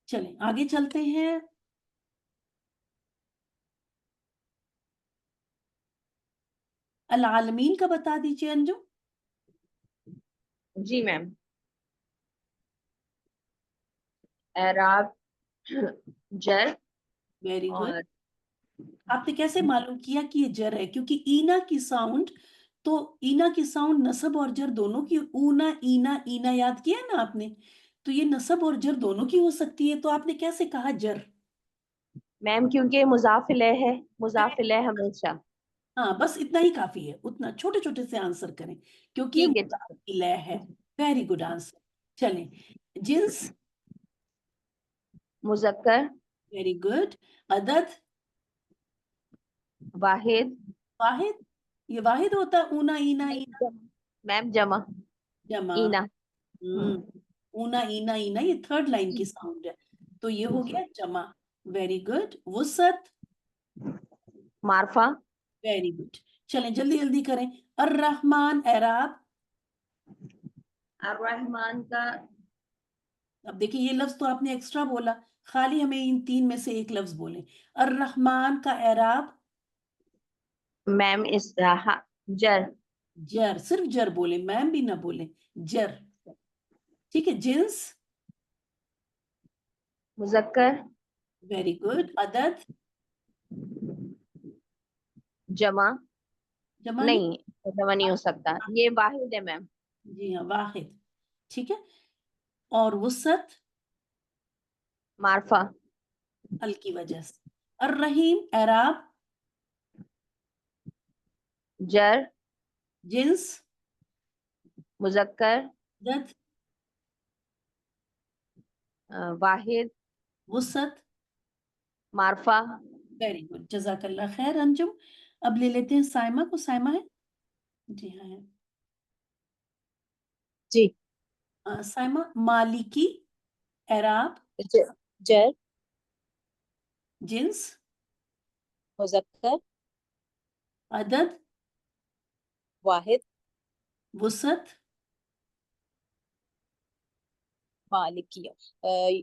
Speaker 1: चलें आगे चलते हैं। अल आलमीन का बता दीजिए अंजुम।
Speaker 4: जी मैम, एराब जर
Speaker 1: वेरी गुड।
Speaker 4: और
Speaker 1: आपने कैसे मालूम किया कि ये जर है? क्योंकि ईना की साउंड, तो ईना की साउंड नसब और जर दोनों की, ऊना ईना, ईना याद किया ना आपने, तो ये नसब और जर दोनों की हो सकती है, तो आपने कैसे कहा जर?
Speaker 4: मैम क्योंकि मुजाफ इलैह है, मुजाफ इलैह हमेशा।
Speaker 1: हाँ बस इतना ही काफी है, उतना छोटे छोटे से आंसर करें क्योंकि ये
Speaker 4: ठीक है,
Speaker 1: मुदाफ इलैह है। Very good answer. चलें, जिन्स,
Speaker 4: मुजक्कर,
Speaker 1: वेरी गुड। अदद,
Speaker 4: वाहिद,
Speaker 1: वाहिद, ये वाहिद होता है ऊना ईना ईना,
Speaker 4: मैम जमा,
Speaker 1: जमा।
Speaker 4: ईना।
Speaker 1: ऊना ईना ईना ये थर्ड लाइन की साउंड है, तो ये हो गया जमा। Very good. वुसअत,
Speaker 4: मारफा,
Speaker 1: वेरी गुड। चलें जल्दी जल्दी करें। अर रहमान एराब,
Speaker 4: अर्रहमान का
Speaker 1: अब देखिए ये लफ्ज तो आपने एक्स्ट्रा बोला, खाली हमें इन तीन में से एक लफ्ज बोले। अर रहमान का एराब,
Speaker 4: मैम इस जर,
Speaker 1: जर, सिर्फ जर बोले, मैम भी ना बोले, जर। ठीक है। जिन्स,
Speaker 4: मुजक्कर,
Speaker 1: वेरी गुड। अदद,
Speaker 4: जमा,
Speaker 1: जमा नहीं,
Speaker 4: नहीं जमा नहीं हो सकता, ये वाहिद है मैम।
Speaker 1: जी हाँ वाहिद। ठीक है। और वुसअत
Speaker 4: मारफा,
Speaker 1: अल की वजह से। अर रहीम एराब,
Speaker 4: जर,
Speaker 1: जिन्स,
Speaker 4: मुजक्कर,
Speaker 1: अदद,
Speaker 4: वाहिद,
Speaker 1: वुसअत,
Speaker 4: मारफा।
Speaker 1: Very good. जजाकल्लाह खैर अंजुम। अब ले लेते हैं साइमा को। साइमा है? जी हाँ है।
Speaker 6: जी।
Speaker 1: साइमा, मालिकी एराब,
Speaker 6: जर,
Speaker 1: जिन्स,
Speaker 6: मुजक्कर,
Speaker 1: अदद,
Speaker 6: वाहिद,
Speaker 1: वुसअत,
Speaker 6: मालिकिया। निकरा।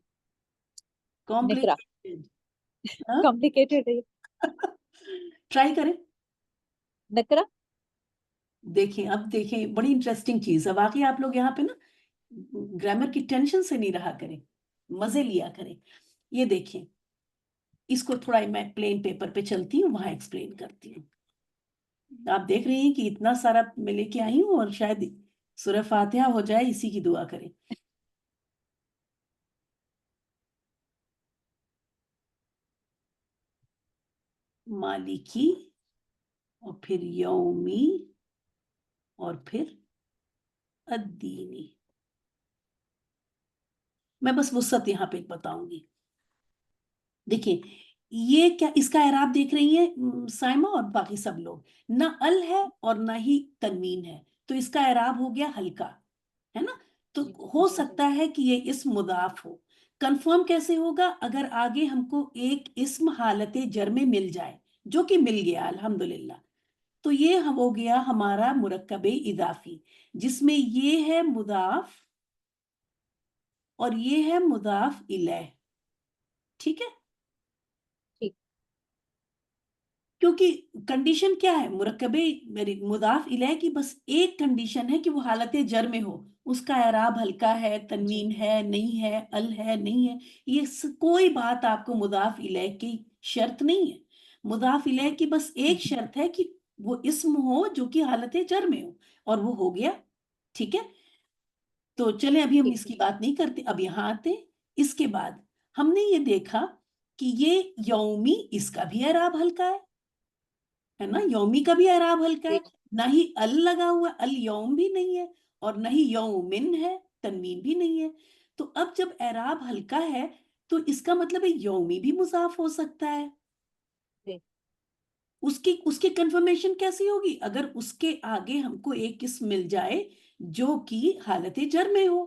Speaker 1: कॉम्प्लिकेटेड।
Speaker 6: कॉम्प्लिकेटेड है।
Speaker 1: ट्राई करें।
Speaker 6: नकरा।
Speaker 1: देखें, अब देखें, बड़ी इंटरेस्टिंग चीज है वाकई। आप लोग यहाँ पे ना ग्रामर की टेंशन से नहीं रहा करें, मजे लिया करें। ये देखें, इसको थोड़ा मैं प्लेन पेपर पे चलती हूँ, वहां एक्सप्लेन करती हूँ। आप देख रही हैं कि इतना सारा मैं लेके आई हूँ, और शायद सूरह फातिहा हो जाए, इसी की दुआ करें। मालिकी, और फिर यौमी, और फिर अद्दीनी। मैं बस वुसअत यहाँ पे बताऊंगी। देखिए ये क्या, इसका एराब देख रही है साइमा और बाकी सब लोग, ना अल है और ना ही तनवीन है, तो इसका एराब हो गया हल्का, है ना? तो हो सकता है कि ये इस्म मुदाफ हो। कंफर्म कैसे होगा? अगर आगे हमको एक इस्म हालत जर में मिल जाए, जो कि मिल गया अल्हम्दुलिल्लाह, तो ये हो गया हमारा मुरक्कब इजाफी, जिसमें ये है मुदाफ और ये है मुदाफ इलैह। ठीक है।
Speaker 6: ठीक।
Speaker 1: क्योंकि कंडीशन क्या है मुरक्कबे मेरी मुदाफ इलैह की? बस एक कंडीशन है कि वो हालत जर में हो, उसका एराब हल्का है, तनवीन है नहीं है, अल है नहीं है। ये कोई बात आपको मुदाफ इलैह की शर्त नहीं है। मुदाफ इलैह की बस एक शर्त है कि वो इस्म हो जो कि हालत जर में हो, और वो हो गया। ठीक है। تو چلیں ابھی ہم
Speaker 6: ٹھیک
Speaker 1: اس کی بات نہیں کرتے، اب یہاں آتے ہیں۔ اس کے بعد ہم نے یہ دیکھا کہ یہ یومی، اس کا بھی اعراب ہلکا ہے نا، یومی کا بھی اعراب ہلکا ہے،
Speaker 6: جی
Speaker 1: نہ ہی ال لگا ہوا، الیوم بھی نہیں ہے، اور نہ ہی یومن ہے، تنوین بھی نہیں ہے۔ تو اب جب اعراب ہلکا ہے تو اس کا مطلب ہے یومی بھی مضاف ہو سکتا ہے۔
Speaker 6: جی
Speaker 1: اس کی کنفرمیشن کیسی ہوگی؟ اگر اس کے آگے ہم کو ایک اسم مل جائے جو کہ حالت جر میں ہو،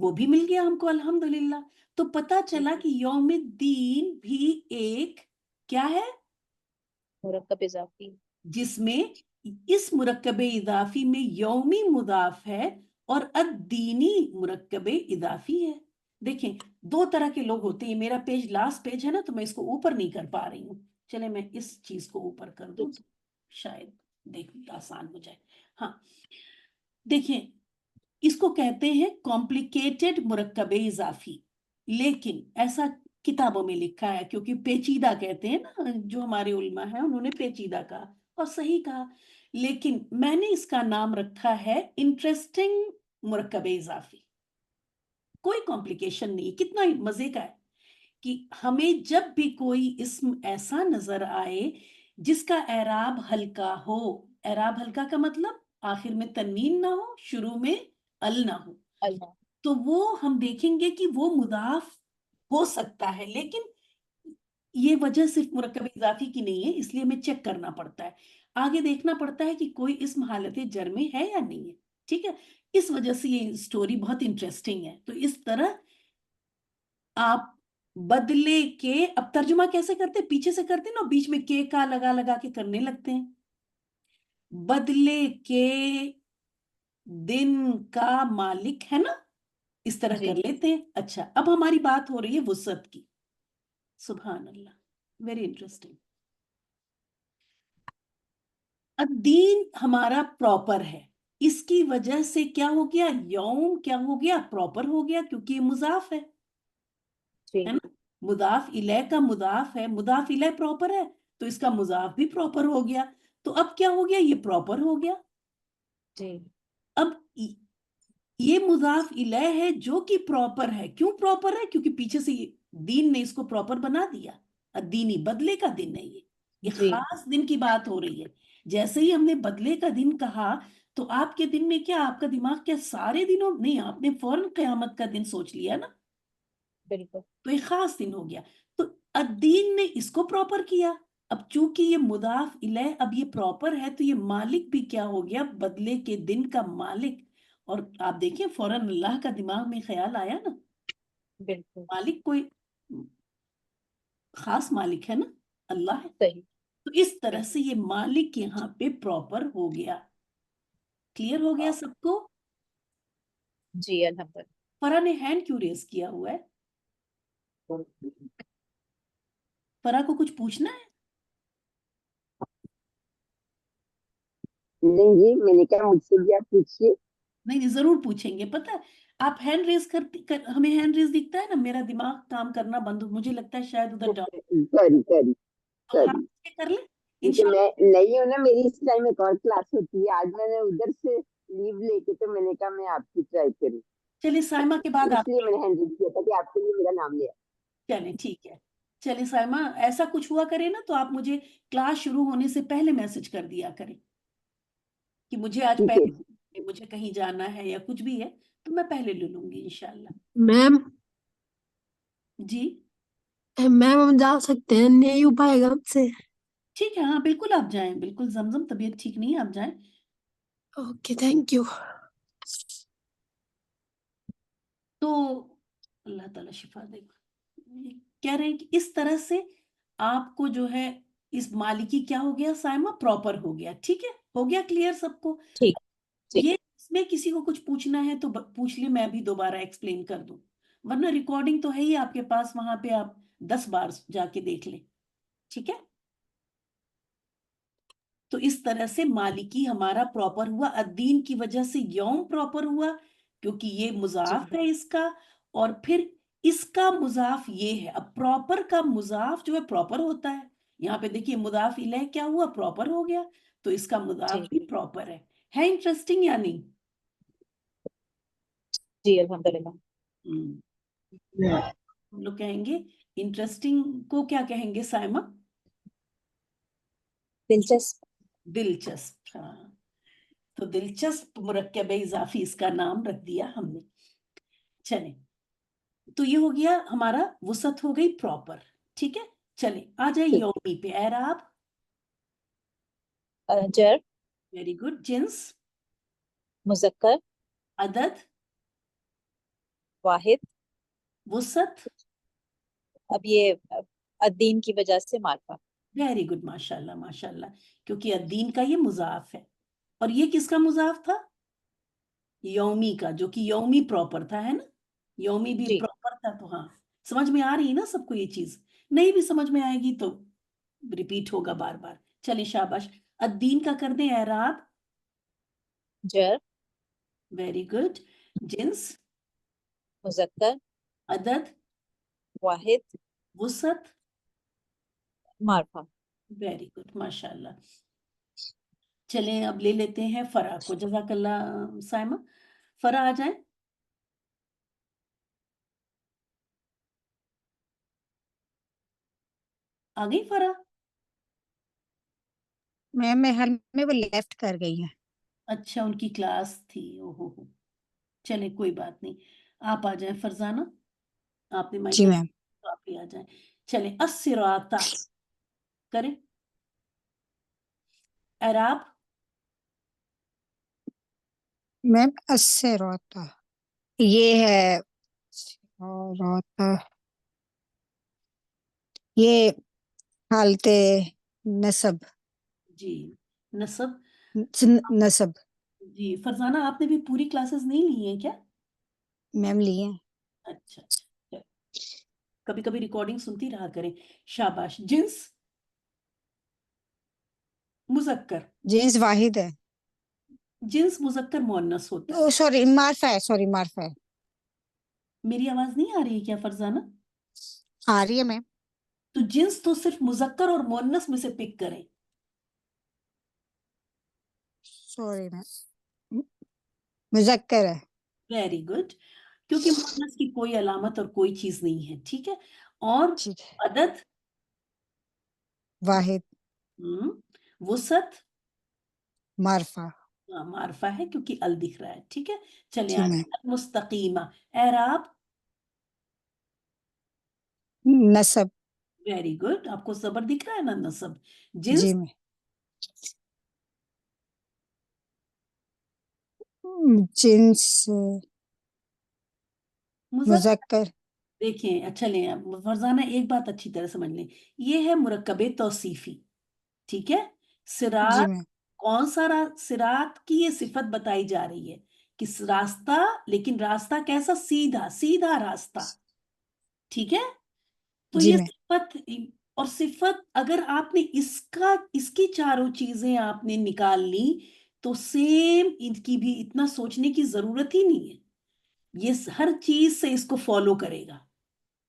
Speaker 1: وہ بھی مل گیا ہم کو الحمدللہ۔ تو پتا چلا کہ یوم الدین بھی ایک کیا ہے،
Speaker 6: مرکب اضافی۔
Speaker 1: جس میں اس مرکب اضافی میں یومی مضاف ہے اور الدینی مرکب اضافی ہے۔ دیکھیں دو طرح کے لوگ ہوتے ہیں، میرا پیج لاسٹ پیج ہے نا تو میں اس کو اوپر نہیں کر پا رہی ہوں، چلے میں اس چیز کو اوپر کر دوں تو شاید دیکھ آسان ہو جائے۔ ہاں دیکھیں، اس کو کہتے ہیں کمپلیکیٹڈ مرکب اضافی، لیکن ایسا کتابوں میں لکھا ہے، کیونکہ پیچیدہ کہتے ہیں نا، جو ہمارے علماء ہیں انہوں نے پیچیدہ کہا اور صحیح کہا، لیکن میں نے اس کا نام رکھا ہے انٹرسٹنگ مرکب اضافی۔ کوئی کمپلیکیشن نہیں، کتنا مزے کا ہے کہ ہمیں جب بھی کوئی اسم ایسا نظر آئے جس کا اعراب ہلکا ہو، اعراب ہلکا کا مطلب آخر میں تنوین نہ ہو، شروع میں ال نہ ہو،
Speaker 6: اللہ
Speaker 1: تو وہ ہم دیکھیں گے کہ وہ مضاف ہو سکتا ہے، لیکن یہ وجہ صرف مرکب اضافی کی نہیں ہے، اس لیے ہمیں چیک کرنا پڑتا ہے، آگے دیکھنا پڑتا ہے کہ کوئی اسم حالت جر میں ہے یا نہیں ہے، ٹھیک ہے۔ اس وجہ سے یہ سٹوری بہت انٹرسٹنگ ہے۔ تو اس طرح آپ بدلے کے، اب ترجمہ کیسے کرتے، پیچھے سے کرتے نا، بیچ میں کے کا لگا لگا کے کرنے لگتے ہیں، بدلے کے دن کا مالک ہے نا، اس طرح
Speaker 6: جی
Speaker 1: کر لیتے ہیں۔ اچھا اب ہماری بات ہو رہی ہے وسعت کی، سبحان اللہ، ویری انٹرسٹنگ۔ الدین ہمارا پراپر ہے، اس کی وجہ سے کیا ہو گیا، یوم کیا ہو گیا، پراپر ہو گیا، کیونکہ یہ مضاف ہے
Speaker 6: جی
Speaker 1: نا، مضاف الیہ کا مضاف ہے، مضاف الیہ پراپر ہے تو اس کا مضاف بھی پراپر ہو گیا، تو اب کیا ہو گیا، یہ پراپر ہو گیا۔
Speaker 6: جی
Speaker 1: اب یہ مضاف الیہ ہے جو کہ پراپر ہے، کیوں پراپر ہے، کیونکہ پیچھے سے دین نے اس کو پراپر بنا دیا، الدینی بدلے کا دن ہے، یہ
Speaker 6: جی
Speaker 1: خاص دن کی بات ہو رہی ہے۔ جیسے ہی ہم نے بدلے کا دن کہا تو آپ کے دن میں کیا، آپ کا دماغ کیا سارے دنوں نہیں، آپ نے فوراً قیامت کا دن سوچ لیا نا،
Speaker 6: بالکل
Speaker 1: تو ایک خاص دن ہو گیا، تو الدین نے اس کو پراپر کیا۔ اب چونکہ یہ مضاف الیہ اب یہ پراپر ہے تو یہ مالک بھی کیا ہو گیا، بدلے کے دن کا مالک، اور آپ دیکھیں فوراً اللہ کا دماغ میں خیال آیا نا،
Speaker 6: بالکل
Speaker 1: مالک کوئی خاص مالک ہے نا، اللہ ہے،
Speaker 6: صحیح
Speaker 1: تو اس طرح سے یہ مالک یہاں پہ پراپر ہو گیا۔ کلیئر ہو گیا سب کو؟
Speaker 6: جی الحمدللہ۔
Speaker 1: فرا نے ہینڈ کیوں ریز کیا ہوا ہے؟ فرا کو کچھ پوچھنا ہے؟
Speaker 3: نہیں جی، میں نے کہا مجھ سے بھی آپ پوچھیے۔
Speaker 1: نہیں ضرور پوچھیں گے، پتہ ہے آپ ہینڈ ریز ہمیں ہینڈ ریز دکھتا ہے نا، میرا دماغ کام کرنا بند ہو، مجھے لگتا ہے شاید ادھر ڈاؤن،
Speaker 3: سوری سوری
Speaker 1: تو ہاتھ
Speaker 3: سوری،
Speaker 1: سے کر لیں
Speaker 3: کیونکہ
Speaker 1: انشاءاللہ۔
Speaker 3: میں نہیں ہوں نا، میری اس ٹائم ایک اور کلاس ہوتی ہے، آج میں نے ادھر سے لیو لے کے، تو میں نے کہا میں آپ کی ٹرائی کروں،
Speaker 1: چلیے سائمہ کے بعد
Speaker 3: اس
Speaker 1: آپ،
Speaker 3: لیے میں نے ہینڈل کیا تھا کہ آپ کے لیے میرا نام لیا۔
Speaker 1: چلیں ٹھیک ہے، چلیے سائمہ ایسا کچھ ہوا کرے نا تو آپ مجھے کلاس شروع ہونے سے پہلے میسج کر دیا کریں کہ مجھے آج
Speaker 3: ٹھیک ہے جی۔
Speaker 1: پہلے مجھے کہیں جانا ہے یا کچھ بھی ہے تو میں پہلے لے لوں گی انشاءاللہ۔
Speaker 7: میم
Speaker 1: جی
Speaker 7: میم ہم جا سکتے ہیں، نہیں ہو پائے گا ہم سے؟
Speaker 1: ٹھیک ہے، ہاں بالکل آپ جائیں، بالکل، زمزم طبیعت ٹھیک نہیں ہے، آپ جائیں۔
Speaker 7: Okay thank you.
Speaker 1: تو اللہ تعالیٰ شفا دے، کہہ رہے ہیں کہ اس طرح سے آپ کو جو ہے اس مالکی کیا ہو گیا سائمہ، پراپر ہو گیا، ٹھیک ہے، ہو گیا کلیئر سب کو؟
Speaker 6: ٹھیک ٹھیک
Speaker 1: یہ اس میں کسی کو کچھ پوچھنا ہے تو پوچھ لے، میں بھی دوبارہ ایکسپلین کر دوں، ورنہ ریکارڈنگ تو ہے ہی آپ کے پاس، وہاں پہ آپ 10 بار جا کے دیکھ لیں، ٹھیک ہے۔ تو اس طرح سے مالکی ہمارا پراپر ہوا، الدین کی وجہ سے یوم پراپر ہوا کیونکہ یہ
Speaker 6: جی
Speaker 1: مضاف ہے اس کا، اور پھر اس کا مضاف یہ ہے، اب پراپر کا مضاف جو ہے پراپر ہوتا ہے، یہاں پہ دیکھیے مضاف الیہ کیا ہوا، پراپر ہو گیا، تو اس کا
Speaker 6: جی
Speaker 1: مضاف بھی پراپر ہے انٹرسٹنگ یا نہیں؟
Speaker 6: जी अल्हम्दुलिल्लाह।
Speaker 1: हम लोग कहेंगे इंटरेस्टिंग को क्या कहेंगे साइमा?
Speaker 6: दिलचस्प।
Speaker 1: दिलचस्प। हाँ, तो दिलचस्प मुरक्कब इजाफी इसका नाम रख दिया हमने। चले, तो ये हो गया हमारा, वुसत हो गई प्रॉपर, ठीक है। चले आ जाए
Speaker 6: ठीक।
Speaker 1: यौमी पे। एराब,
Speaker 6: जर,
Speaker 1: वेरी गुड। जिन्स,
Speaker 6: मुजक्कर,
Speaker 1: अदद,
Speaker 6: वाहिद।
Speaker 1: वुसत,
Speaker 6: अब ये अद्दीन की वजह से मार्फा।
Speaker 1: वेरी गुड, माशाल्लाह माशाल्लाह, क्योंकि अद्दीन का ये मुजाफ है। और ये किसका मुजाफ था? यौमी का, जो कि यौमी प्रॉपर था, है ना। यौमी भी
Speaker 6: जी
Speaker 1: प्रॉपर था। तो हाँ, समझ में आ रही है ना सबको ये चीज? नहीं भी समझ में आएगी तो रिपीट होगा बार बार। चलिए शाबाश। अद्दीन का कर दें एराब।
Speaker 6: जर,
Speaker 1: वेरी गुड। जिन्स,
Speaker 6: मुजक्कर,
Speaker 1: अदद,
Speaker 6: वाहिद,
Speaker 1: वुसत,
Speaker 6: मार्फा।
Speaker 1: वेरी गुड, माशाल्लाह। चलें अब ले लेते हैं फरा को। जज़ाकल्लाह साइमा। फरा आ जाए। आ गई फरा?
Speaker 8: मैम मैं हल में वो लेफ्ट कर गई है।
Speaker 1: अच्छा, उनकी क्लास थी। ओहो हो। चले कोई बात नहीं, आप आ जाएं फरजाना। आपने माइक
Speaker 8: जी
Speaker 1: लगा,
Speaker 8: मैम।
Speaker 1: तो आप भी आ जाएं। चले, अस्सिराता करें एराब।
Speaker 8: मैम अस्से रोता ये है रोता ये हालते नसब
Speaker 1: जी, नसब।
Speaker 8: नसब
Speaker 1: जी फरजाना, आपने भी पूरी क्लासेस नहीं ली हैं क्या?
Speaker 8: मैम लिए।
Speaker 1: अच्छा अच्छा, कभी कभी रिकॉर्डिंग सुनती रहा करें। शाबाश। जिन्स, मुजक्कर।
Speaker 8: जींस वाहिद है।
Speaker 1: जिन्स मुजक्कर मुअन्नस होता है।
Speaker 8: ओ सॉरी मार्फा है, सॉरी मार्फा है।
Speaker 1: मेरी आवाज नहीं आ रही है क्या फरजाना?
Speaker 8: आ रही है मैम।
Speaker 1: तो जिन्स तो सिर्फ मुजक्कर और मुअन्नस में से पिक करें।
Speaker 8: सॉरी मैम मुजक्कर है।
Speaker 1: वेरी गुड, क्योंकि मुअन्नस की कोई अलामत और कोई चीज नहीं है, ठीक है। और
Speaker 8: ठीक है।
Speaker 1: अदद,
Speaker 8: वाहिद
Speaker 1: वुसत,
Speaker 8: मार्फा।
Speaker 1: मारफा है क्योंकि अल दिख रहा है, ठीक है। चले
Speaker 8: जी
Speaker 1: आ
Speaker 8: मैम।
Speaker 1: मुस्तकीमा एराब।
Speaker 8: नसब।
Speaker 1: वेरी गुड, आपको जबर दिख रहा है ना, नसब।
Speaker 8: जी
Speaker 1: जिन्स,
Speaker 8: मैम। जींस
Speaker 1: मुजक्कर।
Speaker 8: मुजक्कर।
Speaker 1: देखिए, अच्छा लें अब फरजाना, एक बात अच्छी तरह समझ लें। ये है मुरक्कबे तौसीफी, ठीक है।
Speaker 8: जी
Speaker 1: सिरात,
Speaker 8: मैम।
Speaker 1: कौन सा सिरात की ये सिफत बताई जा रही है कि रास्ता, लेकिन रास्ता कैसा? सीधा सीधा रास्ता, ठीक है। तो
Speaker 8: जी
Speaker 1: ये
Speaker 8: मैम।
Speaker 1: सिफत, और सिफत अगर आपने इसका, इसकी चारों चीजें आपने निकाल ली, तो सेम इनकी भी इतना सोचने की जरूरत ही नहीं है। ये हर चीज से इसको फॉलो करेगा।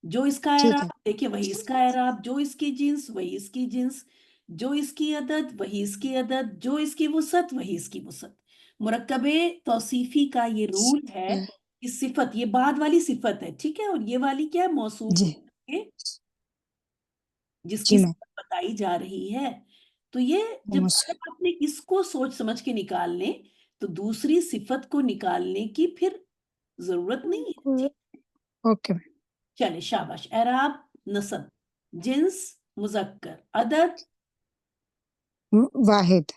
Speaker 1: जो इसका
Speaker 8: ठीक
Speaker 1: एराब
Speaker 8: है।
Speaker 1: देखिए वही इसका एराब, जो इसकी जिन्स वही इसकी जिन्स, जो इसकी अदद वही इसकी अदद, जो इसकी वुसत वही इसकी वुसत। मुरक्कबे तौसीफी का ये रूल है कि सिफत, ये बाद वाली सिफत है, ठीक है। और ये वाली क्या है? मौसूफ
Speaker 8: जी
Speaker 1: है,
Speaker 8: जी
Speaker 1: जिसकी
Speaker 8: मैम।
Speaker 1: सिफत बताई जा रही है। तो ये जब अगर आपने इसको सोच समझ के निकाल लें, तो दूसरी सिफत को निकालने की फिर जरूरत नहीं है, ठीक।
Speaker 8: Okay ma'am.
Speaker 1: चले शाबाश। एराब, नसब, जिन्स, मुजक्कर, अदद,
Speaker 8: वाहिद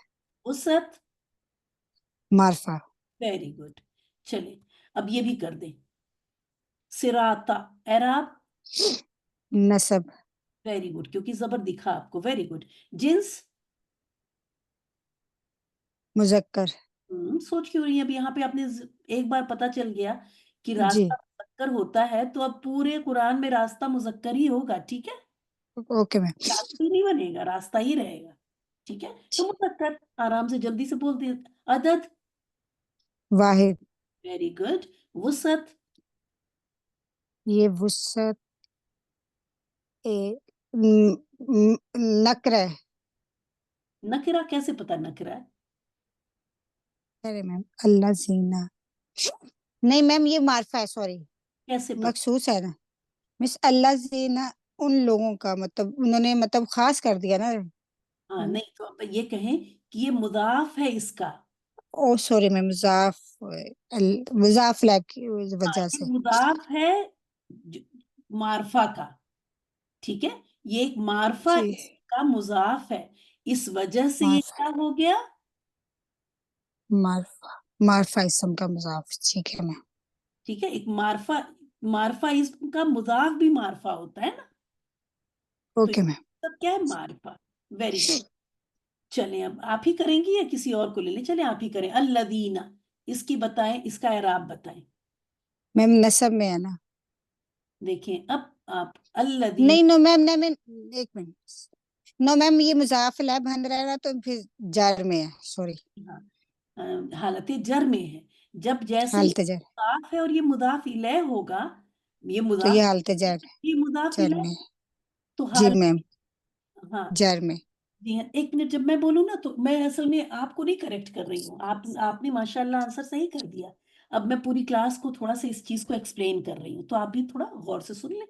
Speaker 1: वसत,
Speaker 8: मार्फा।
Speaker 1: Very good. चले अब ये भी कर दें। सिराता एराब,
Speaker 8: नसब
Speaker 1: वेरी गुड, क्योंकि जबर दिखा आपको, वेरी गुड। जिन्स,
Speaker 8: मुजक्कर।
Speaker 1: सोच क्यों रही है? अब यहाँ पे आपने एक बार पता चल गया कि
Speaker 8: जी
Speaker 1: रास्ता मुजक्कर होता है, तो अब पूरे कुरान में रास्ता मुजक्कर ही होगा, ठीक है।
Speaker 8: Okay ma'am.
Speaker 1: रास्ता ही नहीं बनेगा, रास्ता ही रहेगा, ठीक है। तो मुजक्कर आराम से जल्दी से बोल दे। अदद,
Speaker 8: वाहिद
Speaker 1: वेरी गुड। वुसत,
Speaker 8: ये वुसत ए नक्र है।
Speaker 1: नकिरा कैसे पता नकिरा है?
Speaker 8: अरे मैम अल्लाह जीना नहीं मैम, ये मार्फा है, सॉरी,
Speaker 1: कैसे पता?
Speaker 8: मखसूस है ना मिस, अल्लाह से ना उन लोगों का मतलब उन्होंने मतलब खास कर दिया ना।
Speaker 1: हाँ, नहीं तो अब ये कहें कि ये मुदाफ है इसका।
Speaker 8: ओ सॉरी मैम, मुजाफ लैब की
Speaker 1: हाँ,
Speaker 8: वजह
Speaker 1: ये
Speaker 8: से।
Speaker 1: मुदाफ है ज- मारफा का, ठीक है। ये एक मारफा
Speaker 8: जी,
Speaker 1: इसका मुजाफ है, इस वजह से ये
Speaker 8: मार्फा,
Speaker 1: क्या हो गया?
Speaker 8: मार्फा, मार्फा इसम का मुजाफ, ठीक है मैम।
Speaker 1: ठीक है, एक मारफा, मारफा इसका मुजाफ भी मारफा होता है ना, तो
Speaker 8: ओके मैम।
Speaker 1: सब क्या है? मारफा। Very good. चलें, अब आप ही करेंगी या किसी और को ले लें? चलें आप ही करें। अल्लदीना, इसकी बताएं, इसका एराब बताएं।
Speaker 8: मैम नसब में है ना?
Speaker 1: देखें अब आप अल्लदीन,
Speaker 8: नहीं नो मैम, नहीं मैम, एक मिनट, नो मैम, ये मुजाफ लैब बन रहा है ना, तो फिर जार में है, सॉरी,
Speaker 1: हाँ, हालत जर में है। जब जैसे ही
Speaker 8: हालत जार,
Speaker 1: मुदाफ है और ये मुदाफ इलैह होगा, ये
Speaker 8: तो ये
Speaker 1: मुदाफ,
Speaker 8: हालत जार,
Speaker 1: ये मुदाफ
Speaker 8: जार
Speaker 1: इलैह,
Speaker 8: में,
Speaker 1: तो
Speaker 8: जी
Speaker 1: हाल,
Speaker 8: मैम,
Speaker 1: हाँ,
Speaker 8: जार में।
Speaker 1: जी हाँ। एक मिनट, जब मैं बोलूँ ना तो मैं असल में आपको नहीं करेक्ट कर रही हूँ, आपने माशाल्लाह आंसर सही कर दिया। अब मैं पूरी क्लास को थोड़ा सा इस चीज को एक्सप्लेन कर रही हूँ, तो आप भी थोड़ा गौर से सुन लें।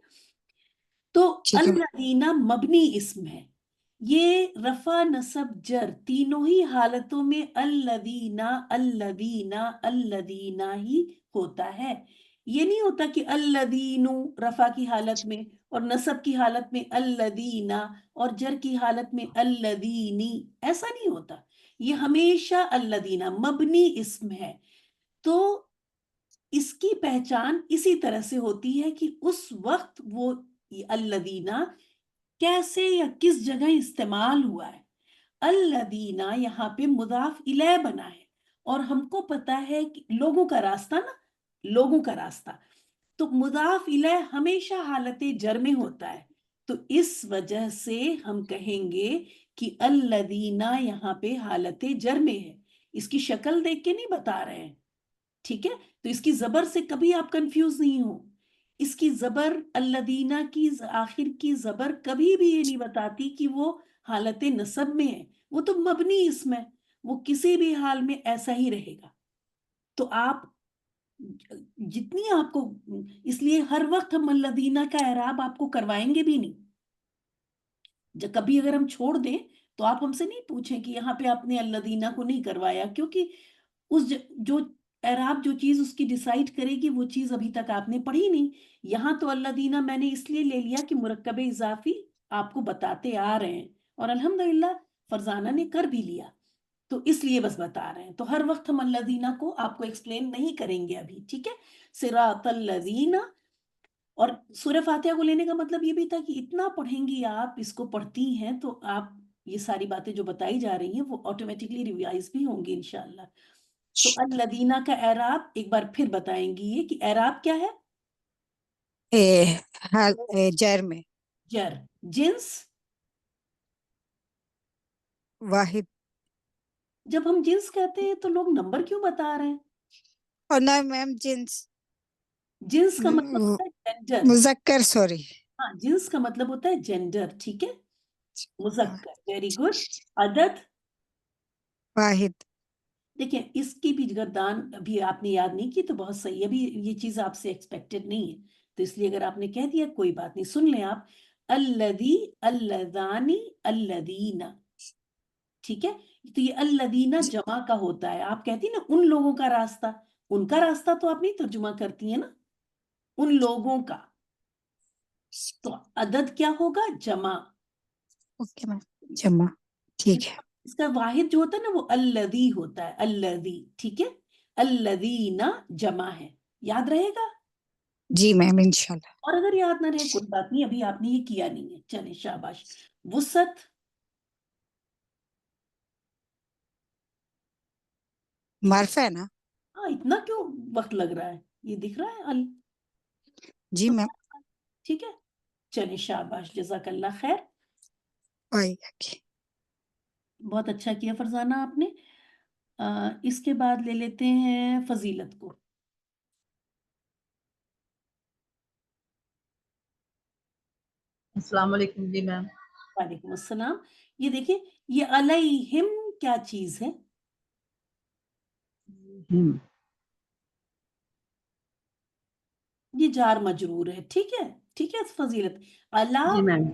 Speaker 1: तो
Speaker 8: ठीक है मैम।
Speaker 1: अल्लदीना मबनी इस्म है, ये रफा नसब जर तीनों ही हालतों में अल्लदीना अल्लदीना अल्लदीना ही होता है। ये नहीं होता कि अल्लदीनु रफा की हालत में और नसब की हालत में अल्लदीना और जर की हालत में अल्लदीनी, ऐसा नहीं होता। ये हमेशा अल्लदीना मबनी इस्म है। तो इसकी पहचान इसी तरह से होती है कि उस वक्त वो अल्लदीना कैसे या किस जगह इस्तेमाल हुआ है। अल्लदीना यहाँ पे मुदाफ इलैह बना है, और हमको पता है कि लोगों का रास्ता ना, लोगों का रास्ता, तो मुदाफ इलैह हमेशा हालत जर में होता है। तो इस वजह से हम कहेंगे कि अल्लदीना यहाँ पे हालत जर में है। इसकी शक्ल देख के नहीं बता रहे हैं, ठीक है। तो इसकी जबर से कभी आप कंफ्यूज नहीं हो। इसकी जबर अल्लदीना की आखिर की जबर कभी भी ये नहीं बताती कि वो हालत नसब में है, वो तो मबनी इसमें, वो किसी भी हाल में ऐसा ही रहेगा। तो आप जितनी आपको, इसलिए हर वक्त हम अल्लदीना का एराब आपको करवाएंगे भी नहीं। जब कभी अगर हम छोड़ दें तो आप हमसे नहीं पूछें कि यहाँ पे आपने अल्लदीना को नहीं करवाया, क्योंकि जो एराब जो चीज उसकी डिसाइड करेगी वो चीज अभी तक आपने पढ़ी नहीं। यहाँ तो अल्लादीना मैंने इसलिए ले लिया कि मुरक्कब इजाफी आपको बताते आ रहे हैं, और अल्हम्दुलिल्लाह फरजाना ने कर भी लिया, तो इसलिए बस बता रहे हैं। तो हर वक्त हम अल्लादीना को आपको एक्सप्लेन नहीं करेंगे अभी, ठीक है। सिरातल्लज़ीना, और सूरह फातिहा को लेने का मतलब ये भी था कि इतना पढ़ेंगी आप, इसको पढ़ती हैं तो आप ये सारी बातें जो बताई जा रही हैं वो ऑटोमेटिकली रिवाइज भी होंगी इंशाल्लाह। तो अल्लदीना का एराब एक बार फिर बताएंगी ये कि एराब क्या है?
Speaker 8: जार में,
Speaker 1: जर, जिन्स।
Speaker 8: वाहिद,
Speaker 1: जब हम जिन्स कहते हैं तो लोग नंबर क्यों बता रहे हैं?
Speaker 8: और ना मैम जिन्स,
Speaker 1: जिन्स का मतलब होता है जेंडर।
Speaker 8: मुजक्कर, सॉरी,
Speaker 1: हाँ, जिन्स का मतलब होता है जेंडर, ठीक है, मुजक्कर। Very good. अदद,
Speaker 8: वाहिद,
Speaker 1: देखिए इसकी भी गर्दान अभी आपने याद नहीं की तो बहुत सही, अभी ये चीज आपसे एक्सपेक्टेड नहीं है, तो इसलिए अगर आपने कह दिया कोई बात नहीं, सुन लें आप। अल्लदी, अल्लदानी, अल्लदीना, ठीक है। तो ये अल्लदीना जमा का होता है। आप कहती ना उन लोगों का रास्ता, उनका रास्ता तो आप नहीं तर्जुमा करती है ना, उन लोगों का। तो अदद क्या होगा? जमा।
Speaker 8: ओके मैम, जमा, ठीक है,
Speaker 1: इसका वाहिद जो होता है ना वो अल्लदी होता है, अल्लदी, ठीक है। अल्लदीना जमा है, याद रहेगा।
Speaker 8: जी मैम इंशाल्लाह।
Speaker 1: और अगर याद ना रहे कोई बात नहीं, अभी आपने ये किया नहीं है, चले शाबाश। वुसत,
Speaker 8: मार्फा है ना?
Speaker 1: हाँ, इतना क्यों वक्त लग रहा है? ये दिख रहा है अल,
Speaker 8: जी
Speaker 1: तो
Speaker 8: मैम,
Speaker 1: ठीक है। चले शाबाश, जज़ाकल्लाह खैर।
Speaker 8: ओके,
Speaker 1: बहुत अच्छा किया फरजाना आपने। इसके बाद ले लेते हैं फजीलत को।
Speaker 5: अस्सलाम वालेकुम जी मैम।
Speaker 1: वालेकुम अस्सलाम। ये देखिए, ये अलैहिम क्या चीज है?
Speaker 5: हम्म,
Speaker 1: ये जार मजरूर है, ठीक है, ठीक है फजीलत। अला,
Speaker 5: जी मैम।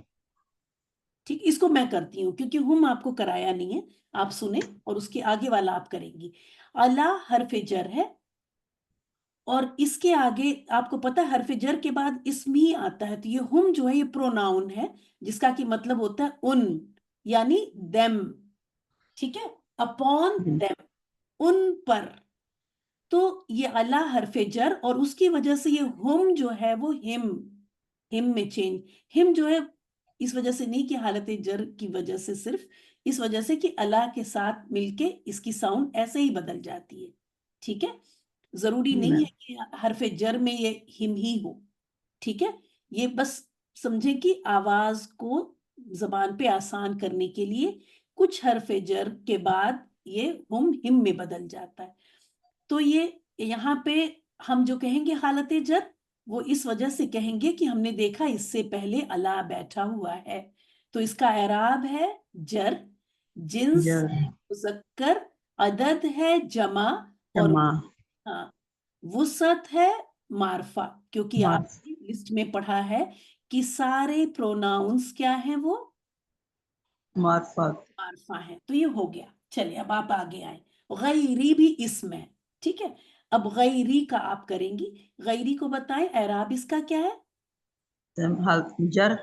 Speaker 1: ठीक, इसको मैं करती हूँ क्योंकि हम आपको कराया नहीं है, आप सुने और उसके आगे वाला आप करेंगी। अला हर्फ जर है और इसके आगे आपको पता है हर्फ जर के बाद इसम ही आता है, तो ये हम जो है ये प्रोनाउन है जिसका की मतलब होता है उन, यानी देम, ठीक है, अपॉन देम, उन पर। तो ये अला हर्फ जर और उसकी वजह से ये हम जो है वो हिम में चेंज, हिम जो है इस वजह से नहीं कि हालत जर की वजह से, सिर्फ इस वजह से कि अला के साथ मिलके इसकी साउंड ऐसे ही बदल जाती है, ठीक है। जरूरी नहीं है कि हर्फ जर में ये हिम ही हो, ठीक है। ये बस समझे कि आवाज को जबान पे आसान करने के लिए कुछ हर्फ जर के बाद ये हम हिम में बदल जाता है। तो ये यहाँ पे हम जो कहेंगे हालत जर, वो इस वजह से कहेंगे कि हमने देखा इससे पहले अला बैठा हुआ है, तो इसका एराब है जर, जिन्स मुज़क्कर, अदद है जमा, और
Speaker 5: जमा,
Speaker 1: हाँ वुसत है मारफा, क्योंकि आपने लिस्ट में पढ़ा है कि सारे प्रोनाउंस क्या हैं, वो
Speaker 5: मार्फा।
Speaker 1: मारफा है। तो ये हो गया। चलिए अब आप आगे आए, गैरी भी इसमें है, ठीक है। अब गैरी का आप करेंगी, गैरी को बताएं एराब इसका क्या है।
Speaker 5: जर,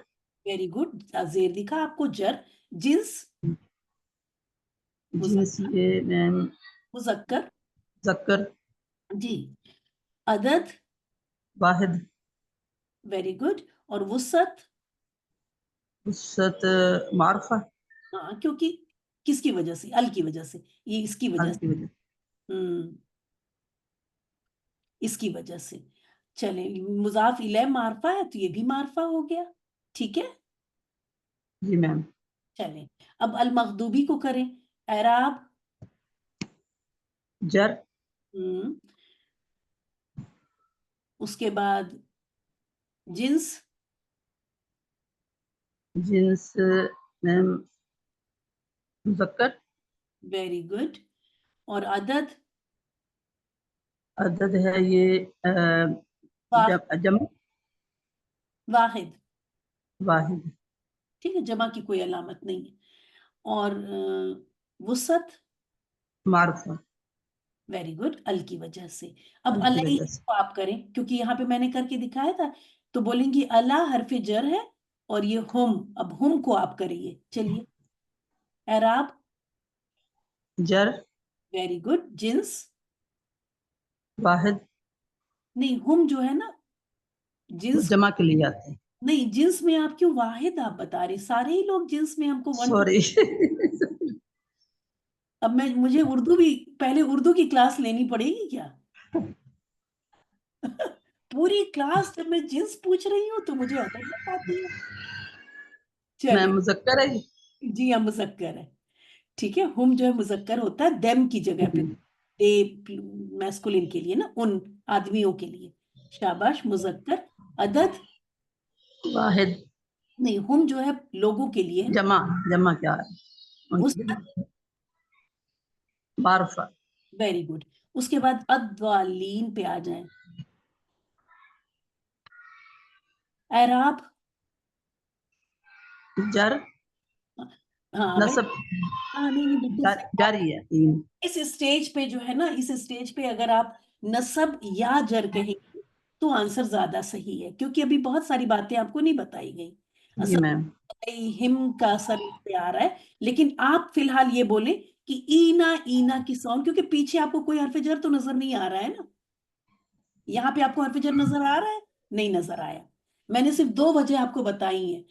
Speaker 1: वेरी गुड, जेर दिखा आपको, जर, जिन्स
Speaker 5: जिन्स ये मैम
Speaker 1: मुज़क्कर,
Speaker 5: मुज़क्कर,
Speaker 1: जी, अदद,
Speaker 5: वाहिद,
Speaker 1: वेरी गुड, और वुसत,
Speaker 5: वसत, मार्फा,
Speaker 1: हाँ क्योंकि किसकी वजह से, अल की वजह से, ये इसकी वजह
Speaker 5: अल
Speaker 1: से,
Speaker 5: की वजह।
Speaker 1: इसकी वजह से। चले, मुजाफ इले मारफा है तो ये भी मारफा हो गया, ठीक है।
Speaker 5: जी मैम।
Speaker 1: चलें अब अल मखदूबी को करें एराब।
Speaker 5: जर,
Speaker 1: उसके बाद जिन्स,
Speaker 5: जिन्स मैम मुज़क्कर,
Speaker 1: वेरी गुड, और अदद,
Speaker 5: अदद है ये जम,
Speaker 1: वाहिद,
Speaker 5: वाहिद,
Speaker 1: ठीक है, जमा की कोई अलामत नहीं है, और वुसत,
Speaker 5: मार्फा,
Speaker 1: वेरी गुड, अल की वजह से। अब
Speaker 5: अल की
Speaker 1: अलई
Speaker 5: वजह से।
Speaker 1: को आप करें क्योंकि यहाँ पे मैंने करके दिखाया था, तो बोलेंगी अला हरफ जर है और ये हम, अब हम को आप करिए, चलिए एराब,
Speaker 5: जर,
Speaker 1: वेरी गुड, जिन्स,
Speaker 5: वाहिद,
Speaker 1: नहीं हम जो है ना जिन्स,
Speaker 5: जमा के लिए आते हैं।
Speaker 1: नहीं जिन्स में आप क्यों वाहिद आप बता रहे, सारे ही लोग जिन्स में हमको वन।
Speaker 5: सॉरी।
Speaker 1: अब मुझे उर्दू भी, पहले उर्दू की क्लास लेनी पड़ेगी क्या? पूरी क्लास जब मैं जिन्स पूछ रही हूँ तो मुझे अदद बताती है।
Speaker 5: मैं
Speaker 1: चलिए,
Speaker 5: मुज़क्कर है।
Speaker 1: जी हाँ मुज़क्कर है, ठीक है। हम जो है मुज़क्कर होता है देम की जगह पे, दे मैस्कुलिन के लिए ना, उन आदमियों के लिए, शाबाश, मुज़क्कर। अदद,
Speaker 5: वाहिद,
Speaker 1: नहीं हम जो है लोगों के लिए है,
Speaker 5: जमा, जमा क्या है?
Speaker 1: वुसअत,
Speaker 5: मार्फा,
Speaker 1: वेरी गुड। उसके बाद अद्वालीन पे आ जाएं एराब,
Speaker 5: जर,
Speaker 1: हाँ भाई,
Speaker 5: नसब,
Speaker 1: हाँ नहीं नहीं बिल्कुल सही।
Speaker 5: जारी है।
Speaker 1: इस स्टेज पे जो है ना, इस स्टेज पे अगर आप नसब या जर कहेंगे तो आंसर ज्यादा सही है, क्योंकि अभी बहुत सारी बातें आपको नहीं बताई गई।
Speaker 5: जी
Speaker 1: असल
Speaker 5: मैम।
Speaker 1: हिम का असर इस पे आ रहा है, लेकिन आप फिलहाल ये बोले कि ईना, ईना की साउंड, क्योंकि पीछे आपको कोई हरफ जर तो नजर नहीं आ रहा है ना, यहाँ पे आपको हरफ जर नजर आ रहा है, नहीं नजर आया। मैंने सिर्फ दो वजह आपको बताई है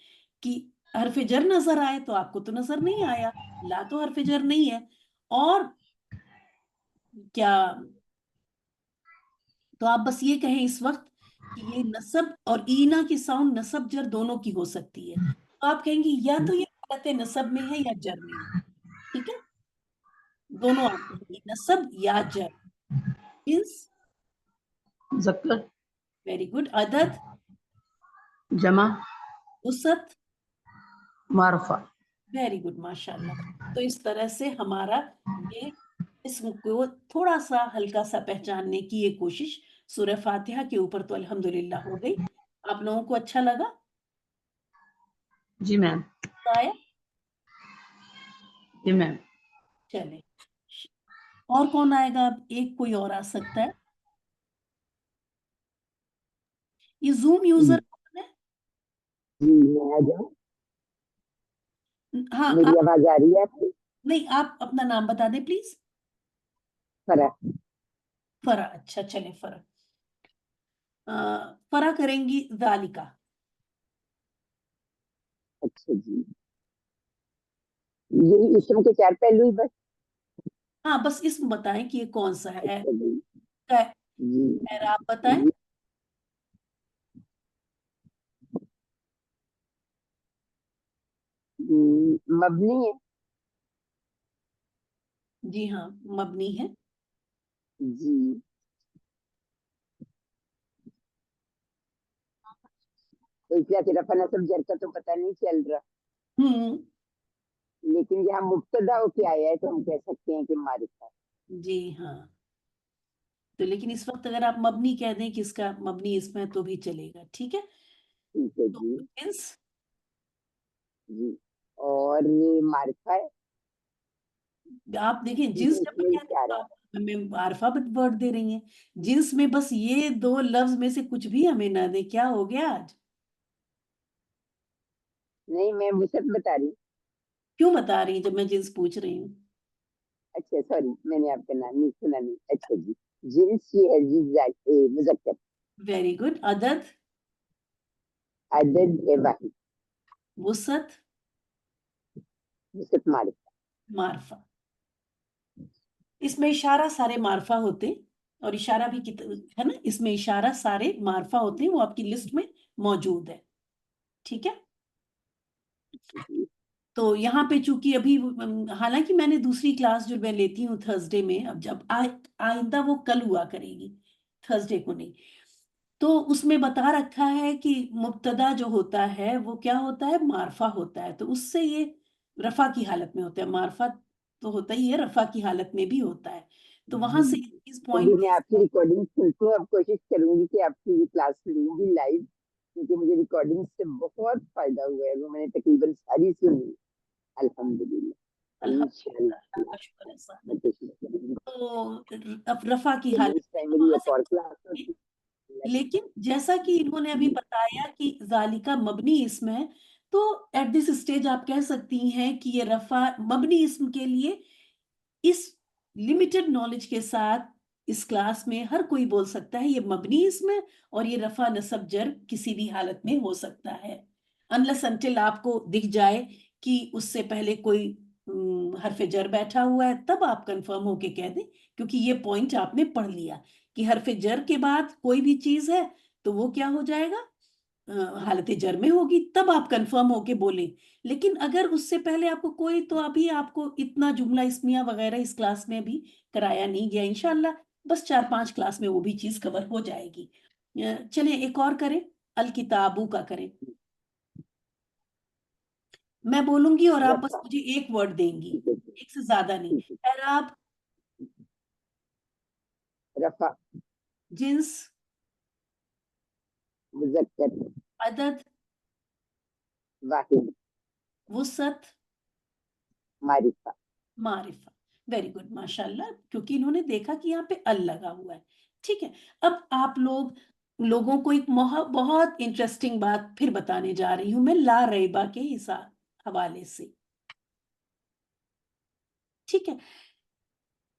Speaker 1: कि हरफ जर नजर आए तो आपको तो नजर नहीं आया, ला तो हरफ जर नहीं है, और क्या, तो आप बस ये कहें इस वक्त कि ये नसब और ईना की साउंड नसब जर दोनों की हो सकती है, तो आप कहेंगे या तो ये हालत नसब में है या जर में है, ठीक है, दोनों आप कहेंगे नसब या जर। मींस,
Speaker 5: मुज़क्कर,
Speaker 1: वेरी गुड, अदद,
Speaker 5: जमा,
Speaker 1: वुसअत,
Speaker 5: मार्फा।
Speaker 1: वेरी गुड, माशाल्लाह। तो इस तरह से हमारा ये इसम को थोड़ा सा हल्का सा पहचानने की ये कोशिश सूरह फातिहा के ऊपर तो अल्हम्दुलिल्लाह हो गई। आप लोगों को अच्छा लगा?
Speaker 5: जी मैम।
Speaker 1: आया?
Speaker 5: जी मैम।
Speaker 1: चले, और कौन आएगा? अब एक कोई और आ सकता है। ये जूम यूजर कौन है?
Speaker 3: जी मैं आ जाऊं?
Speaker 1: हाँ
Speaker 3: मेरी
Speaker 1: आप,
Speaker 3: आवाज आ रही है आपको?
Speaker 1: नहीं आप अपना नाम बता दें प्लीज।
Speaker 3: फरा।
Speaker 1: फरा, अच्छा चले फरा। फरा करेंगी जालिका।
Speaker 3: अच्छा जी, यही इसम के 4 पहलू ही बस?
Speaker 1: हाँ बस इसम बताएं कि ये कौन सा है।
Speaker 3: अच्छा जी।
Speaker 1: खैर आप बताएं।
Speaker 3: जी मबनी है।
Speaker 1: जी हाँ, मबनी है।
Speaker 3: जी तो इसलिए फिर रफा नस्ब जर का तो पता नहीं चल रहा,
Speaker 1: हम्म,
Speaker 3: लेकिन यहाँ मुब्तदा होके आया है तो हम कह सकते हैं कि मारिफा।
Speaker 1: जी हाँ। तो लेकिन इस वक्त अगर आप मबनी कह दें कि इसका मबनी इसमें तो भी चलेगा, ठीक है।
Speaker 3: ठीक है
Speaker 1: तो
Speaker 3: जी।
Speaker 1: जिन्स,
Speaker 3: जी और मारिफा है,
Speaker 1: आप देखें जिन्स
Speaker 3: जिसमें
Speaker 1: जब भी कहते हैं तो
Speaker 3: इशारा।
Speaker 1: आप हमें अल्फाबेट वर्ड दे रही हैं। जिन्स में बस ये दो लफ्ज में से कुछ भी हमें ना दे, क्या हो गया आज?
Speaker 3: नहीं मैं वसत बता रही हूँ।
Speaker 1: क्यों बता रही हैं जब मैं जिन्स पूछ रही हूँ?
Speaker 3: अच्छा सॉरी, मैंने आपका नाम नहीं सुना नहीं। अच्छा जी, जिन्स ये है जी मुजक्कर।
Speaker 1: Very good. अदद,
Speaker 3: अदद है वाहिद।
Speaker 1: वसत,
Speaker 3: वसत मारिफा।
Speaker 1: मारफा। इसमें इशारा सारे मारफा होते हैं, और इशारा भी है ना, इसमें इशारा सारे मारफा होते हैं, वो आपकी लिस्ट में मौजूद है, ठीक है। तो यहाँ पे चूंकि अभी हालांकि मैंने दूसरी क्लास जो मैं लेती हूँ थर्सडे में, अब जब आइंदा वो कल हुआ करेगी, थर्सडे को नहीं, तो उसमें बता रखा है कि मुब्तदा जो होता है वो क्या होता है, मारफा होता है। तो उससे ये रफा की हालत में होता है, मारफा तो होता ही है, रफा की हालत में भी होता है। तो वहां से इस
Speaker 3: अभी
Speaker 1: पॉइंट
Speaker 3: मैं आपकी रिकॉर्डिंग सुनती हूँ, अब कोशिश करूंगी कि आपकी ये क्लास लूंगी लाइव, क्योंकि मुझे रिकॉर्डिंग से बहुत फायदा हुआ है, वो मैंने तकरीबन सारी सुनी। अल्हम्दुलिल्लाह
Speaker 1: अल्हम्दुलिल्लाह,
Speaker 3: इंशाअल्लाह
Speaker 1: का शुक्र है साहब।
Speaker 3: मैं कोशिश करूंगी।
Speaker 1: तो अब रफा की
Speaker 3: चलिए
Speaker 1: हालत
Speaker 3: इस टाइम
Speaker 1: तो
Speaker 3: मेरी
Speaker 1: वहां
Speaker 3: एक
Speaker 1: से,
Speaker 3: और क्लास होती है।
Speaker 1: लेकिन जैसा कि इन्होंने अभी बताया कि जालिका मबनी इसम है, तो एट दिस स्टेज आप कह सकती हैं कि ये रफा मबनी इसम के लिए इस लिमिटेड नॉलेज के साथ इस क्लास में हर कोई बोल सकता है ये मबनी इसम है, और ये रफा नसब जर किसी भी हालत में हो सकता है, अनलेस अनटिल आपको दिख जाए कि उससे पहले कोई हरफ जर बैठा हुआ है, तब आप कंफर्म होके कह दें, क्योंकि ये पॉइंट आपने पढ़ लिया कि हरफ जर के बाद कोई भी चीज है तो वो क्या हो जाएगा, हालत जर में होगी, तब आप कंफर्म होके बोलें। लेकिन अगर उससे पहले आपको कोई, तो अभी आपको इतना जुमला इस्मिया वगैरह इस क्लास में भी कराया नहीं गया, इंशाल्लाह बस 4-5 क्लास में वो भी चीज कवर हो जाएगी। चलिए एक और करें, अल किताबू का करें। मैं बोलूंगी और आप बस
Speaker 3: रफा।
Speaker 1: मुझे एक वर्ड देंगी,
Speaker 3: ठीक है
Speaker 1: एक से ज्यादा नहीं।
Speaker 3: ठीक है।
Speaker 1: एराब,
Speaker 3: रफा,
Speaker 1: जिन्स,
Speaker 3: मुजक्कर,
Speaker 1: अदद,
Speaker 3: वाहिद,
Speaker 1: वुसत,
Speaker 3: मारिफा।
Speaker 1: मारिफा। वेरी गुड, माशाल्लाह, क्योंकि इन्होंने देखा कि यहाँ पे अल लगा हुआ है, ठीक है। अब आप लोगों को एक बहुत इंटरेस्टिंग बात फिर बताने जा रही हूं मैं, ला रैबा के हिसाब हवाले से, ठीक है।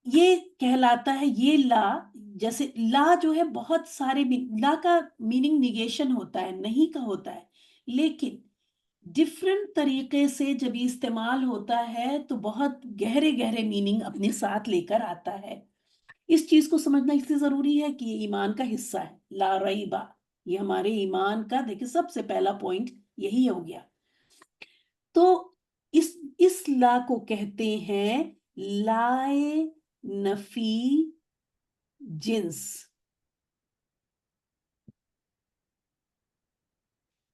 Speaker 1: ये कहलाता है, ये ला, जैसे ला जो है बहुत सारे ला का मीनिंग निगेशन होता है, नहीं का होता है, लेकिन डिफरेंट तरीके से जब ये इस्तेमाल होता है तो बहुत गहरे गहरे मीनिंग अपने साथ लेकर आता है। इस चीज को समझना इसलिए जरूरी है कि ये ईमान का हिस्सा है, ला रईबा, ये हमारे ईमान का देखिए सबसे पहला पॉइंट यही हो गया। तो इस ला को कहते हैं लाए नफी जिन्स।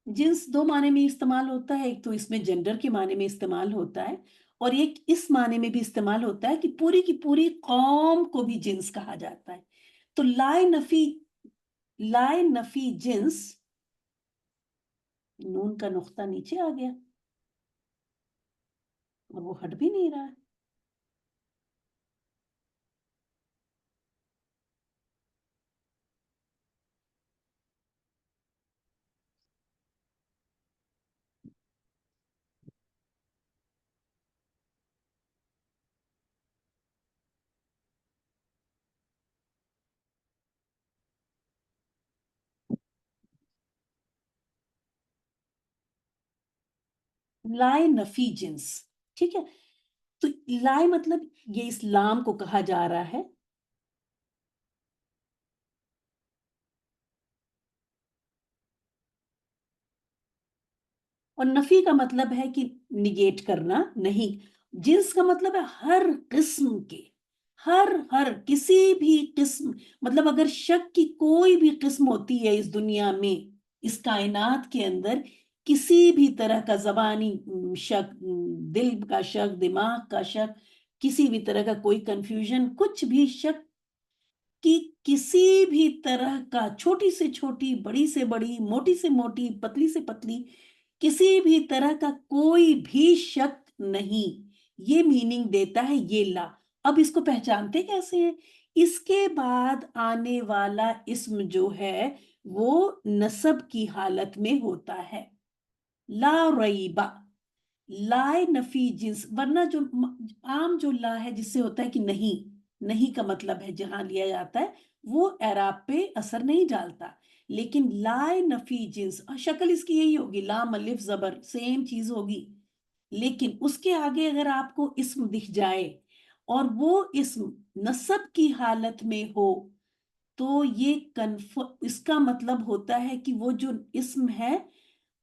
Speaker 1: जिन्स दो माने में इस्तेमाल होता है, एक तो इसमें जेंडर के माने में इस्तेमाल होता है, और एक इस माने में भी इस्तेमाल होता है कि पूरी की पूरी कौम को भी जिन्स कहा जाता है। तो लाए नफी लाए नफी जिन्स, नून का नुक्ता नीचे आ गया और वो हट भी नहीं रहा है। लाए नफी जिन्स, ठीक है। तो लाए मतलब ये इस्लाम को कहा जा रहा है, और नफी का मतलब है कि निगेट करना, नहीं। जिन्स का मतलब है हर किस्म के, हर किसी भी किस्म, मतलब अगर शक की कोई भी किस्म होती है इस दुनिया में, इस कायनात के अंदर, किसी भी तरह का जबानी शक, दिल का शक, दिमाग का शक, किसी भी तरह का कोई कंफ्यूजन, कुछ भी शक कि किसी भी तरह का, छोटी से छोटी, बड़ी से बड़ी, मोटी से मोटी, पतली से पतली, किसी भी तरह का कोई भी शक नहीं, ये मीनिंग देता है ये ला। अब इसको पहचानते कैसे हैं? इसके बाद आने वाला इस्म जो है वो नसब की हालत में होता है, ला रईबा, लाए नफी जिन्स। वरना जो आम जो ला है जिससे होता है कि नहीं, नहीं का मतलब है जहां लिया जाता है, वो एराब पे असर नहीं डालता। लेकिन लाए नफी जिन्स, शक्ल इसकी यही होगी, लाम अलिफ जबर, सेम चीज होगी। लेकिन उसके आगे अगर आपको इस्म दिख जाए और वो इस्म नसब की हालत में हो, तो ये इसका मतलब होता है कि वो जो इस्म है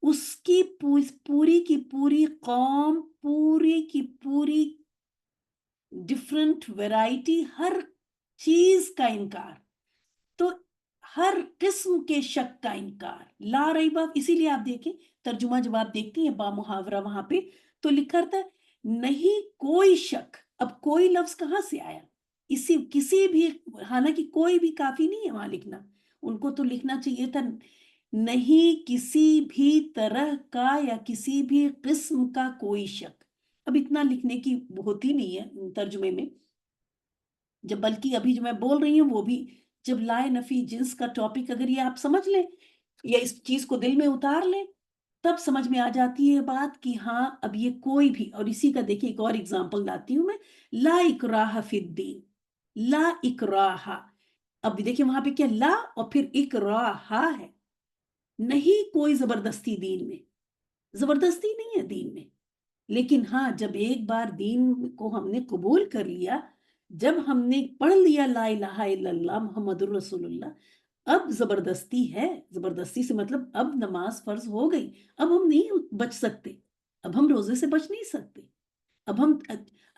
Speaker 1: उसकी पूरी की पूरी कौम, पूरी की पूरी डिफरेंट वैरायटी, हर चीज का इनकार, तो हर किस्म के शक का इनकार, ला रईबा। इसीलिए आप देखें तर्जुमा जब आप देखती हैं बा मुहावरा वहां पे, तो लिखा रहता है नहीं कोई शक। अब कोई लफ्ज कहां से आया? इसी किसी भी, हालांकि कोई भी काफी नहीं है वहां लिखना, उनको तो लिखना चाहिए था नहीं किसी भी तरह का या किसी भी किस्म का कोई शक। अब इतना लिखने की होती नहीं है तर्जुमे में, जब बल्कि अभी जो मैं बोल रही हूँ वो भी, जब लाए नफी जिन्स का टॉपिक अगर ये आप समझ लें या इस चीज को दिल में उतार लें, तब समझ में आ जाती है बात कि हाँ अब ये कोई भी। और इसी का देखिए एक और एग्जांपल लाती हूं मैं, ला इकराह फिद्दीन, ला इकराह। अब देखिए वहां पे क्या, ला और फिर इकराह है, नहीं कोई जबरदस्ती दीन में, जबरदस्ती नहीं है दीन में। लेकिन हाँ जब एक बार दीन को हमने कबूल कर लिया, जब हमने पढ़ लिया ला इलाहा इल्लल्लाह मुहम्मदुर रसूलुल्लाह, अब जबरदस्ती है। जबरदस्ती से मतलब अब नमाज फर्ज हो गई, अब हम नहीं बच सकते, अब हम रोजे से बच नहीं सकते, अब हम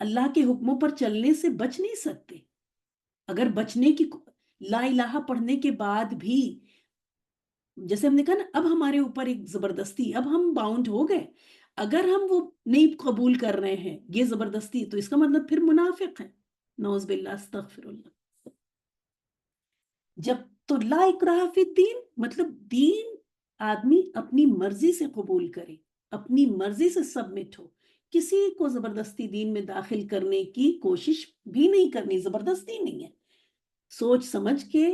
Speaker 1: अल्लाह के हुक्मों पर चलने से बच नहीं सकते। अगर बचने की, ला इलाहा पढ़ने के बाद भी, जैसे हमने कहा ना, अब हमारे ऊपर एक जबरदस्ती, अब हम बाउंड हो गए, अगर हम वो नहीं कबूल कर रहे हैं ये जबरदस्ती, तो इसका मतलब फिर मुनाफिक है, नौज बिल्लाह अस्तगफिरुल्लाह। जब तो ला इकराह फिद्दीन मतलब दीन आदमी अपनी मर्जी से कबूल करे, अपनी मर्जी से सबमिट हो, किसी को जबरदस्ती दीन में दाखिल करने की कोशिश भी नहीं करनी, जबरदस्ती नहीं है। सोच समझ के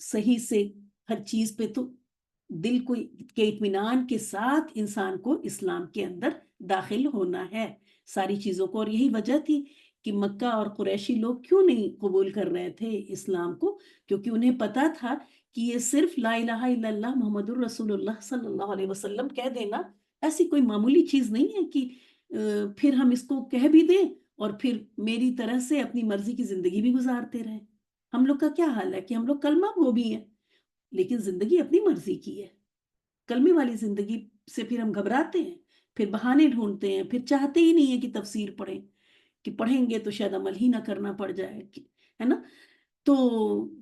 Speaker 1: सही से हर चीज पे, तो दिल को के इत्मीनान के साथ इंसान को इस्लाम के अंदर दाखिल होना है सारी चीजों को। और यही वजह थी कि मक्का और कुरैशी लोग क्यों नहीं कबूल कर रहे थे इस्लाम को, क्योंकि उन्हें पता था कि ये सिर्फ ला इलाहा इल्लल्लाह मुहम्मदुर रसूलुल्लाह सल्लल्लाहु अलैहि वसल्लम कह देना ऐसी कोई मामूली चीज नहीं है कि फिर हम इसको कह भी दें और फिर मेरी तरह से अपनी मर्जी की जिंदगी भी गुजारते रहे। हम लोग का क्या हाल है कि हम लोग कलमा गो भी हैं लेकिन जिंदगी अपनी मर्जी की है। कलमे वाली जिंदगी से फिर हम घबराते हैं, फिर बहाने ढूंढते हैं, फिर चाहते ही नहीं है कि तफसीर पढ़ें, कि पढ़ेंगे तो शायद अमल ही ना करना पड़ जाए, है ना। तो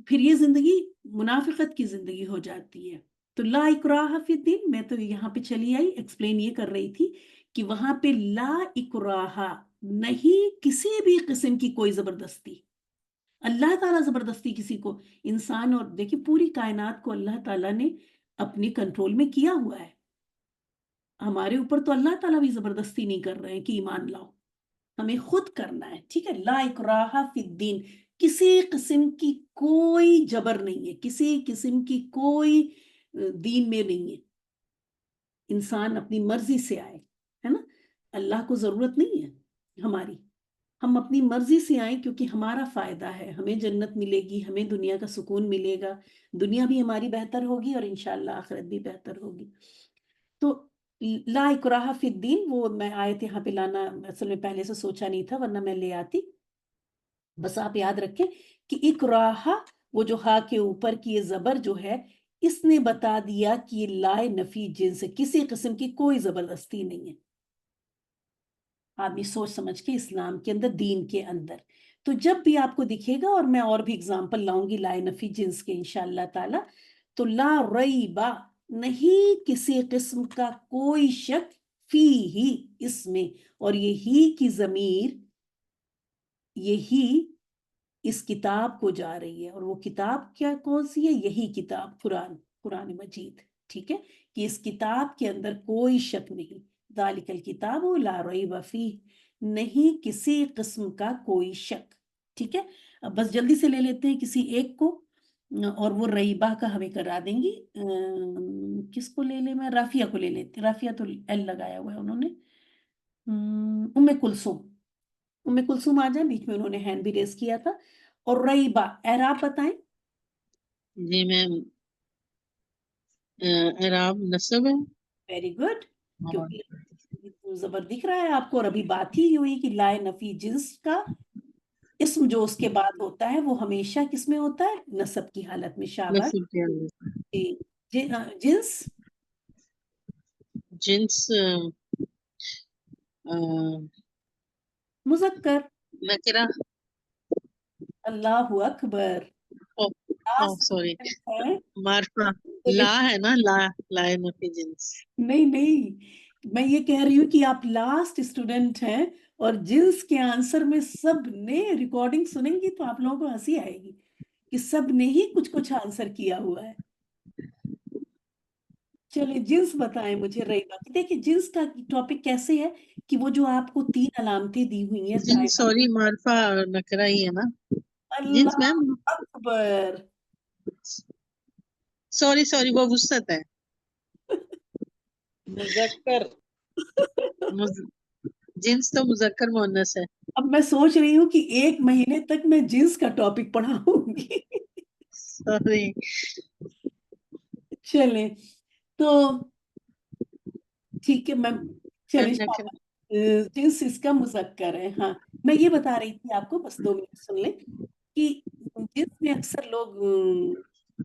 Speaker 1: फिर ये जिंदगी मुनाफिकत की जिंदगी हो जाती है। तो ला इकराह फिद्दीन, मैं तो यहाँ पे चली आई एक्सप्लेन ये कर रही थी कि वहां पे ला इकराह नहीं किसी भी किस्म की कोई जबरदस्ती, अल्लाह ताला जबरदस्ती किसी को, इंसान और देखिए पूरी कायनात को अल्लाह ताला ने अपने कंट्रोल में किया हुआ है। हमारे ऊपर तो अल्लाह ताला भी जबरदस्ती नहीं कर रहे हैं कि ईमान लाओ, हमें खुद करना है, ठीक है। ला इकराहा फिद्दीन, किसी किस्म की कोई जबर नहीं है, किसी किस्म की कोई दीन में नहीं है, इंसान अपनी मर्जी से आए, है ना। अल्लाह को जरूरत नहीं है हमारी, हम अपनी मर्जी से आए क्योंकि हमारा फायदा है, हमें जन्नत मिलेगी, हमें दुनिया का सुकून मिलेगा, दुनिया भी हमारी बेहतर होगी और इंशाअल्लाह आखिरत भी बेहतर होगी। तो ला इकराहा फिद्दीन, वो मैं आयत यहाँ पे लाना असल में पहले से सोचा नहीं था, वरना मैं ले आती। बस आप याद रखें कि इकराहा, वो जो हा के ऊपर की ये जबर जो है, इसने बता दिया कि ये लाए नफी जिन्स है, किसी किस्म की कोई जबरदस्ती नहीं है। आदमी सोच समझ के इस्लाम के अंदर, दीन के अंदर, तो जब भी आपको दिखेगा, और मैं और भी एग्जांपल लाऊंगी लाए नफी जिन्स के इंशाअल्लाह ताला, तो ला रईबा, नहीं किसी किस्म का कोई शक, फी ही, इसमें, और ये ही की जमीर, यही इस किताब को जा रही है, और वो किताब क्या कौन सी है, यही किताब कुरान, कुरान मजीद, ठीक है, कि इस किताब के अंदर कोई शक नहीं, दालिकल किताब ला रैब फीह, नहीं किसी किस्म का कोई शक, ठीक है। अब बस जल्दी से ले लेते हैं किसी एक को, और वो रईबा का हमें करा देंगी। किसको ले ले, मैं राफिया को ले लेती, राफिया तो एल लगाया हुआ है उन्होंने। उम्मे कुलसुम, उम्मे कुलसुम आ जाए, बीच में उन्होंने हैंड भी रेस किया था। और रईबा, एराब बताएं।
Speaker 5: जी मैम, एराब नस्ब है।
Speaker 1: वेरी गुड,
Speaker 5: और
Speaker 1: क्योंकि जबर दिख रहा है आपको, और अभी बात ही हुई कि लाए नफी जिन्स का इस्म जो उसके बाद होता है वो हमेशा किस में होता है, नसब की हालत में। शाबाश
Speaker 5: नस्ब के अंदर
Speaker 1: जी। जिन्स,
Speaker 5: जिन्स
Speaker 1: मुजक्कर,
Speaker 5: नकरा।
Speaker 1: अल्लाहु अकबर,
Speaker 5: ओ
Speaker 1: लास्ट
Speaker 5: सॉरी,
Speaker 1: है।
Speaker 5: मार्फा,
Speaker 1: तो
Speaker 5: ला है ना, ला, लाए नफी जिन्स।
Speaker 1: नहीं नहीं, मैं ये कह रही हूँ कि आप लास्ट स्टूडेंट हैं, और जिन्स के आंसर में सब ने, रिकॉर्डिंग सुनेंगी तो आप लोगों को हंसी आएगी कि सब ने ही कुछ कुछ आंसर किया हुआ है। चलिए जिन्स बताएं मुझे रईबा की। देखिए जिन्स का टॉपिक कैसे है कि वो जो आपको 3 अलामतें दी हुई हैं
Speaker 5: जिन्स,
Speaker 1: दाएं,
Speaker 5: सॉरी, मार्फा नकरा ही है ना, जिन्स
Speaker 1: अल्लाह
Speaker 5: मैम।
Speaker 1: अकबर।
Speaker 5: सॉरी सॉरी, वो वुसअत है।
Speaker 2: मुजक्कर।
Speaker 5: मुज- जिन्स तो मुजक्कर मुअन्नस है।
Speaker 1: अब मैं सोच रही हूँ कि 1 महीने तक मैं जिन्स का टॉपिक पढ़ाऊंगी।
Speaker 5: सॉरी।
Speaker 1: चले तो ठीक है मैम, चलिए
Speaker 5: नकरा।
Speaker 1: जिन्स इसका मुजक्कर है। हाँ, मैं ये बता रही थी आपको, बस 2 मिनट सुन लें, कि जिन्स में अक्सर लोग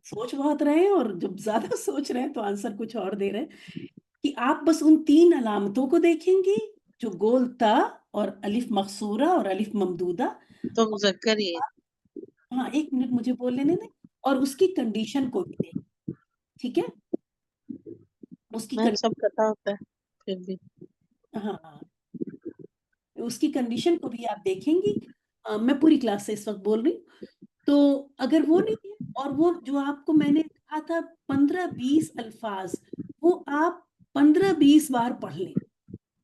Speaker 1: सोच बहुत रहे हैं, और जब ज्यादा सोच रहे हैं तो आंसर कुछ और दे रहे हैं, कि आप बस उन 3 अलामतों को देखेंगे जो गोल ता और अलिफ मकसूरा और अलिफ ममदूदा।
Speaker 5: तो मुजक्कर ही है।
Speaker 1: हाँ 1 मिनट मुझे बोल लेने दें, और उसकी कंडीशन को भी देखें, ठीक है। उसकी
Speaker 5: मैम सब पता होता है फिर भी।
Speaker 1: हाँ, उसकी कंडीशन को भी आप देखेंगी। मैं पूरी क्लास से इस वक्त बोल रही हूँ। तो अगर वो नहीं है, और वो जो आपको मैंने कहा था 15-20 अल्फाज, वो आप 15-20 बार पढ़ लें,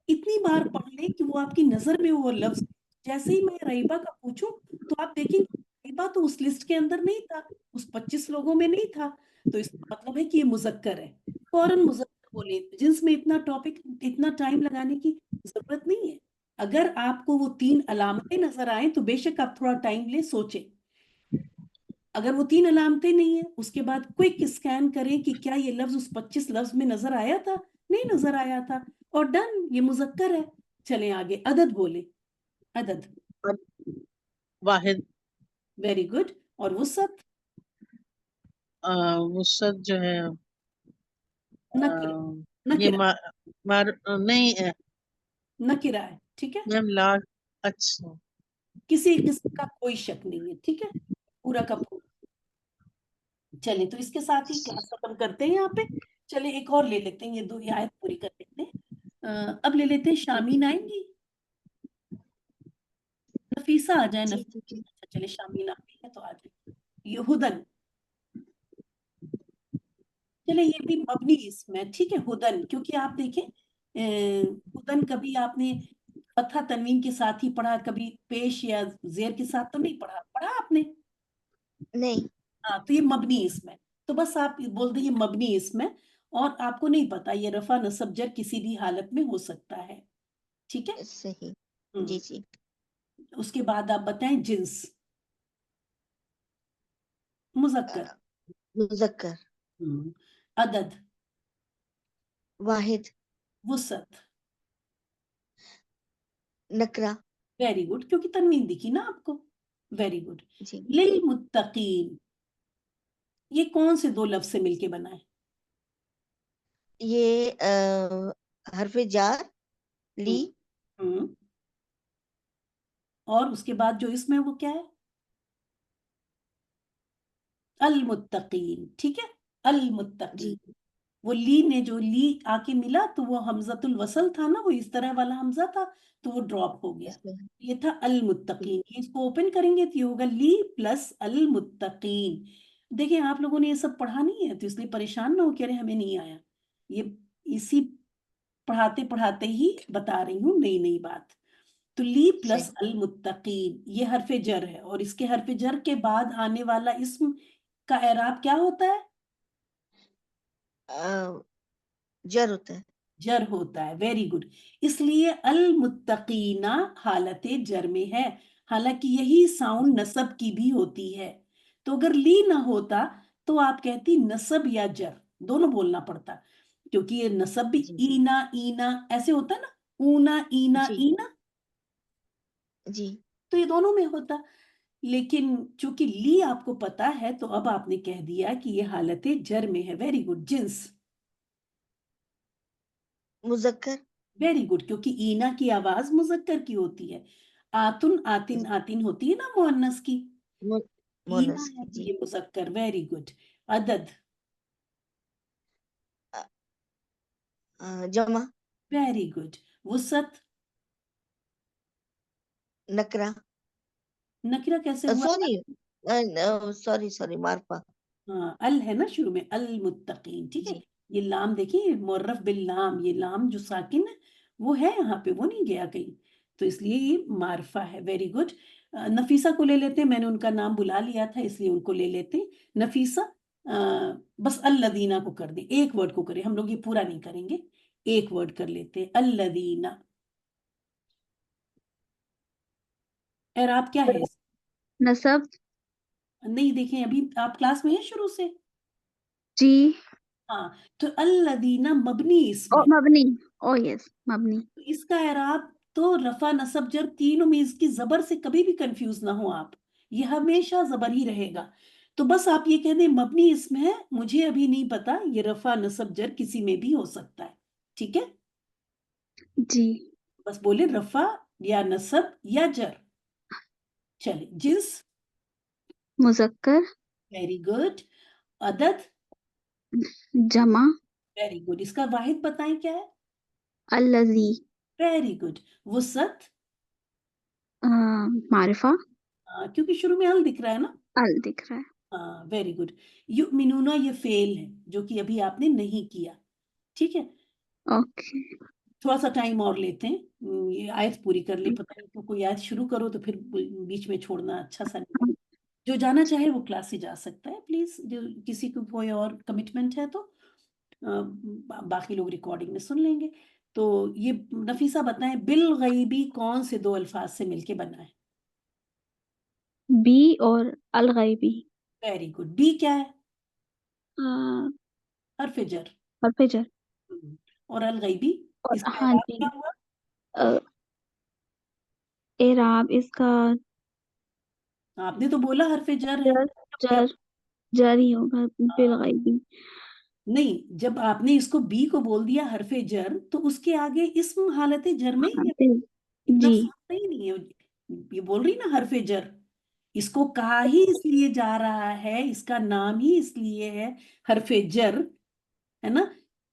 Speaker 1: इतनी बार पढ़ लें कि वो आपकी नजर में वो लफ्ज, जैसे ही मैं रईबा का पूछूं तो आप देखेंगे रईबा तो उस लिस्ट के अंदर नहीं था, उस 25 लोगों में नहीं था, तो इसका मतलब है कि ये मुजक्कर है, फौरन मुजक्कर बोले। जिसमें इतना टॉपिक, इतना टाइम लगाने की जरूरत नहीं है। अगर आपको वो 3 अलामतें नजर आए तो बेशक आप थोड़ा टाइम ले सोचें। अगर वो 3 अलामतें नहीं है, उसके बाद क्विक स्कैन करें कि क्या ये लफ्ज उस 25 लफ्ज में नजर आया था, नहीं नजर आया था, और डन, ये मुजक्कर है। चलें आगे, अदद बोले, अदद,
Speaker 5: वाहिद।
Speaker 1: Very good. और वुसअत,
Speaker 5: वुसअत जो है,
Speaker 1: नकिरा,
Speaker 5: ये
Speaker 1: नकिरा,
Speaker 5: नहीं
Speaker 1: नकिरा है, ठीक है,
Speaker 5: मैम, ला। अच्छा।
Speaker 1: किसी किस्म का कोई शक नहीं है, ठीक है, पूरा का पूरा। चलिए तो इसके साथ ही क्लास खत्म करते हैं यहाँ पे। चलिए एक और ले लेते हैं, ये 2 आयत पूरी कर लेते हैं। अब ले लेते हैं शामीन, आएंगी, नफीसा आ जाए,
Speaker 6: जी
Speaker 1: नफीसा।
Speaker 6: ठीक है।
Speaker 1: अच्छा चले शामीन आप भी है तो आ जाए। ये हुदन, चले ये भी मबनी इसम है, ठीक है, हुदन, क्योंकि आप देखें हुदन कभी आपने फतहा तनवीन के साथ ही पढ़ा, कभी पेश या जेर के साथ तो नहीं पढ़ा, पढ़ा आपने?
Speaker 2: नहीं।
Speaker 1: हाँ, तो ये मबनी इसम है, तो बस आप बोल दो ये मबनी इसम है, और आपको नहीं पता ये रफा नसब जर किसी भी हालत में हो सकता है, ठीक है।
Speaker 2: सही।
Speaker 1: हम्म,
Speaker 2: जी जी।
Speaker 1: उसके बाद आप बताएं जिन्स, मुजक्कर,
Speaker 2: मुजक्कर,
Speaker 1: अदद,
Speaker 2: वाहिद,
Speaker 1: वुसत,
Speaker 2: नकरा।
Speaker 1: वेरी गुड, क्योंकि तनवीन दिखी ना आपको, वेरी गुड।
Speaker 2: जी।
Speaker 1: लिल मुत्तकीन, ये कौन से दो लफ्ज से मिलके बना है?
Speaker 2: ये हरफ जार ली,
Speaker 1: हम्म, और उसके बाद जो इसमें वो क्या है? अल मुत्तकीन, ठीक है, अल
Speaker 2: जी।
Speaker 1: मुत्तकीन। वो ली ने जो ली आके मिला तो वो हमजतुल वसल था ना, वो इस तरह वाला हमजा था, तो वो ड्रॉप हो गया,
Speaker 2: इसमें
Speaker 1: ये था अल मुत्तकीन। ये इसको ओपन करेंगे तो ये होगा ली प्लस अल मुत्तकीन। देखिए आप लोगों ने ये सब पढ़ा नहीं है तो इसलिए परेशान ना हो कि अरे हमें नहीं आया, ये इसी पढ़ाते पढ़ाते ही बता रही हूँ नई नई बात। तो ली प्लस
Speaker 2: सही।
Speaker 1: अल मुत्तकीन ये हरफ जर है, और इसके हरफ जर के बाद आने वाला इस्म का एराब क्या होता है?
Speaker 2: जर होता है।
Speaker 1: जर होता है, वेरी गुड। इसलिए अल मुत्तकीना हालत जर में है, हालांकि यही साउंड नसब की भी होती है। तो अगर ली ना होता तो आप कहती नसब या जर, दोनों बोलना पड़ता, क्योंकि ये नसब भी
Speaker 2: जी
Speaker 1: ईना ईना ऐसे होता है ना, ऊना ईना
Speaker 2: जी
Speaker 1: ईना,
Speaker 2: जी।
Speaker 1: तो ये दोनों में होता। लेकिन चूंकि ली आपको पता है तो अब आपने कह दिया कि ये हालत जर में है, वेरी गुड। जिन्स,
Speaker 2: मुजक्कर,
Speaker 1: वेरी गुड, क्योंकि ईना की आवाज मुजक्कर की होती है। आतुन आतिन आतिन होती है ना मुअन्नस की,
Speaker 2: मु-
Speaker 1: ईना
Speaker 2: मोनस
Speaker 1: है
Speaker 2: की।
Speaker 1: तो
Speaker 2: जी।
Speaker 1: ये मुजक्कर, वेरी गुड। अदद,
Speaker 2: जमा,
Speaker 1: वेरी गुड। वुसत,
Speaker 2: नकरा,
Speaker 1: नकिरा कैसे हुआ?
Speaker 2: सॉरी सॉरी सॉरी, मारफा।
Speaker 1: हाँ, अल है ना शुरू में, अल मुत्तकीन, ठीक है।
Speaker 2: जी।
Speaker 1: ये लाम देखिए, मुर्रफ बिल लाम, ये लाम जो साकिन है वो है यहाँ पे, वो नहीं गया कहीं, तो इसलिए ये मारफा है, वेरी गुड। नफीसा को ले लेते हैं, मैंने उनका नाम बुला लिया था इसलिए उनको ले लेते हैं। नफीसा, बस अल्लदीना को कर दे, एक वर्ड को करें, हम लोग ये पूरा नहीं करेंगे, एक वर्ड कर लेते हैं, अल्लदीना। एराब क्या है
Speaker 7: नसब।
Speaker 1: नहीं देखें अभी, आप क्लास में हैं शुरू से?
Speaker 7: जी।
Speaker 1: हाँ, तो अल्लदीना मबनी
Speaker 7: ओ
Speaker 1: इसमें,
Speaker 7: मबनी। ओ यस मबनी।
Speaker 1: तो इसका एराब तो रफा नसब जर तीनों में इसकी जबर से कभी भी कंफ्यूज ना हो आप, ये हमेशा जबर ही रहेगा। तो बस आप ये कह दें मबनी इसमें है, मुझे अभी नहीं पता, ये रफा नसब जर किसी में भी हो सकता है, ठीक है।
Speaker 7: जी।
Speaker 1: बस बोले रफा या नसब या जर। चले जिन्स,
Speaker 7: मुजक्कर।
Speaker 1: Very good. अदद,
Speaker 7: जमा।
Speaker 1: Very good. इसका वाहिद बताएं क्या है?
Speaker 7: अल्लजी।
Speaker 1: Very good. वुसत,
Speaker 7: मारिफा।
Speaker 1: क्योंकि शुरू में अल दिख रहा है ना,
Speaker 7: अल दिख रहा है।
Speaker 1: हाँ वेरी गुड। युमिनूना ये फेल है जो कि अभी आपने नहीं किया, ठीक है।
Speaker 7: ओके।
Speaker 1: थोड़ा सा टाइम और लेते हैं, ये आयत पूरी कर ले, पता नहीं तो कोई आयत शुरू करो तो फिर बीच में छोड़ना अच्छा सा नहीं है। जो जाना चाहे वो क्लास से जा सकता है प्लीज, जो किसी को कोई और कमिटमेंट है तो बाकी लोग रिकॉर्डिंग में सुन लेंगे। तो ये नफीसा बताएं बिल गैबी कौन से दो अल्फाज से मिलके बना है?
Speaker 7: बी और अल गैबी।
Speaker 1: Very good. बी क्या है?
Speaker 7: और
Speaker 1: हर्फ जर।
Speaker 7: फिजर।
Speaker 1: और अल गैबी,
Speaker 7: और
Speaker 1: इसका
Speaker 7: हाँ
Speaker 1: एराब
Speaker 7: जी।
Speaker 1: क्या हुआ?
Speaker 7: एराब इसका
Speaker 1: आपने तो बोला हर्फ जर है,
Speaker 7: जर।
Speaker 1: क्या?
Speaker 7: जर। जर ही होगा बिल गैबी।
Speaker 1: नहीं, जब आपने इसको बी को बोल दिया हरफे जर तो उसके आगे इस्म हालत जर में ही
Speaker 7: हाँ
Speaker 1: है,
Speaker 7: बिल।
Speaker 1: इतना
Speaker 7: जी।
Speaker 1: आसान ही नहीं है। ये बोल रही ना हरफे जर, इसको कहा ही इसलिए जा रहा है, इसका नाम ही इसलिए है हरफे जर, है ना,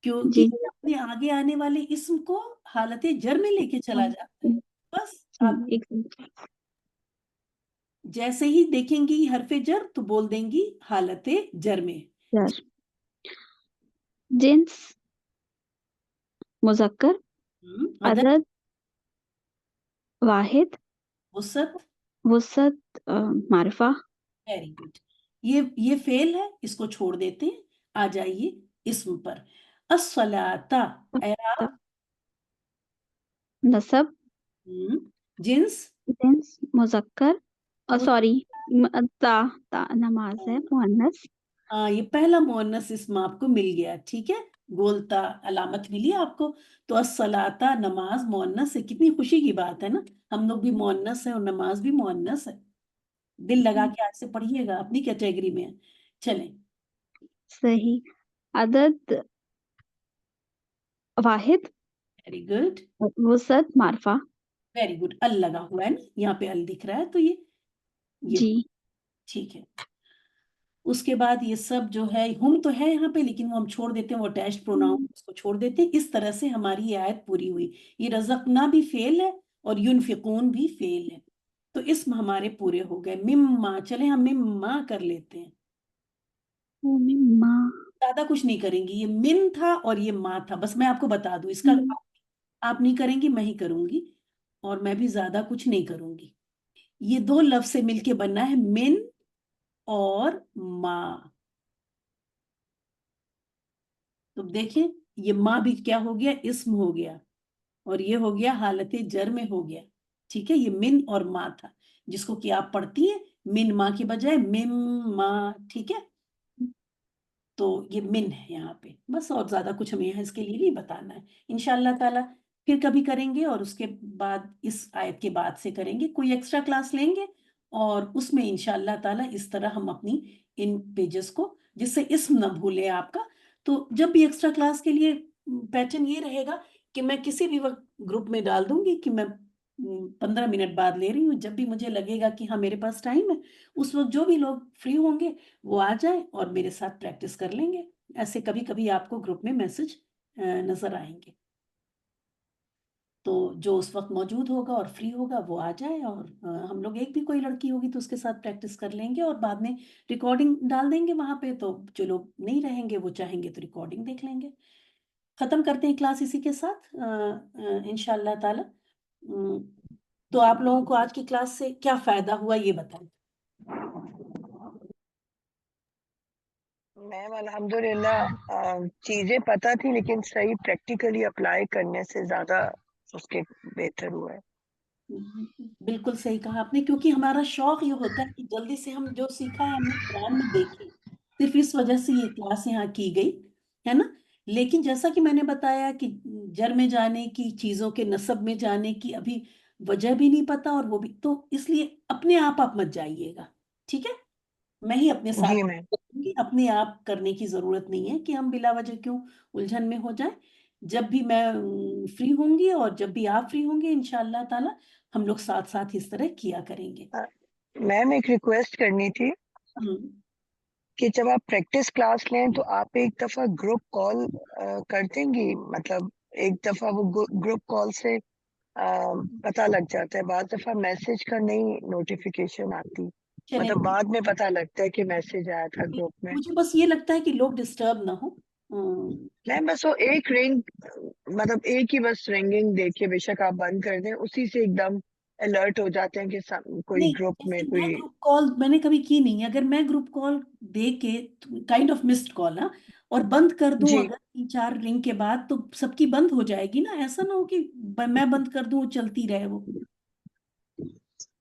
Speaker 1: क्योंकि
Speaker 7: जी।
Speaker 1: ये अपने आगे आने वाले इस्म को हालत जर में लेके चला
Speaker 7: हाँ,
Speaker 1: जाता है। बस आप
Speaker 7: जी एकदम।
Speaker 1: जैसे ही देखेंगी हरफ जर तो बोल देंगी हालत जर में।
Speaker 9: जर। जिन्स मुज़क्कर,
Speaker 1: अदद,
Speaker 9: अदद वाहिद,
Speaker 1: वसत।
Speaker 9: वसत मारिफा।
Speaker 1: Very good. ये फेल है, इसको छोड़ देते हैं। आ जाइए इस्म पर। अस्सलाता एराब,
Speaker 9: नसब,
Speaker 1: जिन्स,
Speaker 9: जिन्स मुज़क्कर, सॉरी ता नमाज है मुअन्नस।
Speaker 1: ये पहला मुअन्नस इस्म आपको मिल गया, ठीक है, गोलता अलामत मिली आपको। तो अस्सलाता नमाज मुअन्नस है, कितनी खुशी की बात है ना, हम लोग भी मुअन्नस है और नमाज भी मुअन्नस है। दिल लगा के आज से पढ़िएगा, अपनी कैटेगरी में है। चलें,
Speaker 9: सही। अदद वाहिद,
Speaker 1: वेरी गुड,
Speaker 9: वसत मारिफा।
Speaker 1: Very good. अल लगा हुआ है ना, यहाँ पे अल दिख रहा है, तो ये
Speaker 9: जी
Speaker 1: ठीक है। उसके बाद ये सब जो है, हम तो है यहाँ पे, लेकिन वो हम छोड़ देते हैं, वो अटैच्ड प्रोनाउन उसको छोड़ देते हैं। इस तरह से हमारी ये आयत पूरी हुई। ये रज़क़ना भी फेल है और युनफिकून भी फेल है, तो इसम हमारे पूरे हो गए। मिम्मा, चले हम मिम्मा कर लेते हैं,
Speaker 9: माँ।
Speaker 1: ज्यादा कुछ नहीं करेंगी। ये मिन था और ये माँ था, बस मैं आपको बता दूं, इसका आप नहीं करेंगी, मैं ही करूंगी, और मैं भी ज्यादा कुछ नहीं करूंगी। ये दो लफ्ज से मिलके बनना है मिन और माँ। तो देखें, ये माँ भी क्या हो गया, इस्म हो गया, और ये हो गया हालत जर में हो गया, ठीक है। ये मिन और माँ था, जिसको कि आप पढ़ती हैं मिन माँ के बजाय मिम माँ, ठीक है। तो ये मिन है यहाँ पे, बस, और ज्यादा कुछ हमें यहाँ इसके लिए नहीं बताना है। इंशाअल्लाह ताला फिर कभी करेंगे, और उसके बाद इस आयत के बाद से करेंगे, कोई एक्स्ट्रा क्लास लेंगे, और उसमें इंशाअल्लाह ताला इस तरह हम अपनी इन पेजेस को, जिससे इस्म न भूले आपका। तो जब भी एक्स्ट्रा क्लास के लिए पैटर्न ये रहेगा कि मैं किसी भी वक्त ग्रुप में डाल दूंगी कि मैं 15 मिनट बाद ले रही हूँ, जब भी मुझे लगेगा कि हाँ मेरे पास टाइम है, उस वक्त जो भी लोग फ्री होंगे वो आ जाए और मेरे साथ प्रैक्टिस कर लेंगे। ऐसे कभी कभी आपको ग्रुप में मैसेज नजर आएंगे, तो जो उस वक्त मौजूद होगा और फ्री होगा वो आ जाए, और हम लोग, एक भी कोई लड़की होगी तो उसके साथ प्रैक्टिस कर लेंगे, और बाद में रिकॉर्डिंग डाल देंगे वहां पे, तो जो लोग नहीं रहेंगे वो चाहेंगे तो रिकॉर्डिंग देख लेंगे। खत्म करते हैं क्लास इसी के साथ इंशाअल्लाह ताला। तो आप लोगों को आज की क्लास से क्या फायदा हुआ ये बताएं।
Speaker 10: मैम अल्हम्दुलिल्लाह चीजें पता थी, लेकिन सही प्रैक्टिकली अप्लाई करने से ज्यादा उसके बेहतर हुआ है।
Speaker 1: बिल्कुल सही कहा आपने, क्योंकि हमारा शौक ये होता है कि जल्दी से हम जो सीखा है हमने कुरान में देखें, सिर्फ इस वजह से ये क्लास यहाँ की गई है ना। लेकिन जैसा कि मैंने बताया कि जर में जाने की, चीजों के नसब में जाने की अभी वजह भी नहीं पता, और वो भी तो इसलिए अपने आप मत जाइएगा, ठीक है। मैं ही अपने साथ
Speaker 10: जी मैम।
Speaker 1: कि अपने आप करने की जरूरत नहीं है कि हम बिला वजह क्यों उलझन में हो जाए। जब भी मैं फ्री होंगी और जब भी आप फ्री होंगे इंशाअल्लाह ताला, हम लोग साथ साथ इस तरह किया करेंगे।
Speaker 10: मैम एक रिक्वेस्ट करनी थी
Speaker 1: हम्म,
Speaker 10: कि जब आप प्रैक्टिस क्लास लें तो आप एक दफा ग्रुप कॉल कर देंगी, मतलब एक दफा वो ग्रुप कॉल से पता लग जाता है, बाद दफा मैसेज का नहीं नोटिफिकेशन आती,
Speaker 1: चलें।
Speaker 10: मतलब बाद में पता लगता है कि मैसेज आया था ग्रुप में।
Speaker 1: मुझे बस ये लगता है कि लोग डिस्टर्ब ना हो।
Speaker 10: मैम बस वो एक रिंग, मतलब एक ही बस रिंगिंग देके बेशक आप बंद कर दें, उसी से एकदम अलर्ट हो जाते हैं कि कोई
Speaker 1: नहीं,
Speaker 10: ग्रुप में
Speaker 1: जैसे मैं
Speaker 10: कोई।
Speaker 1: ग्रुप कॉल मैंने कभी की नहीं है। अगर मैं ग्रुप कॉल दे के, काइंड ऑफ मिस्ड कॉल, हाँ, और बंद कर दूं
Speaker 10: जी
Speaker 1: अगर 3-4 रिंग के बाद, तो सबकी बंद हो जाएगी ना। ऐसा ना हो कि मैं बंद कर दूं वो चलती रहे वो।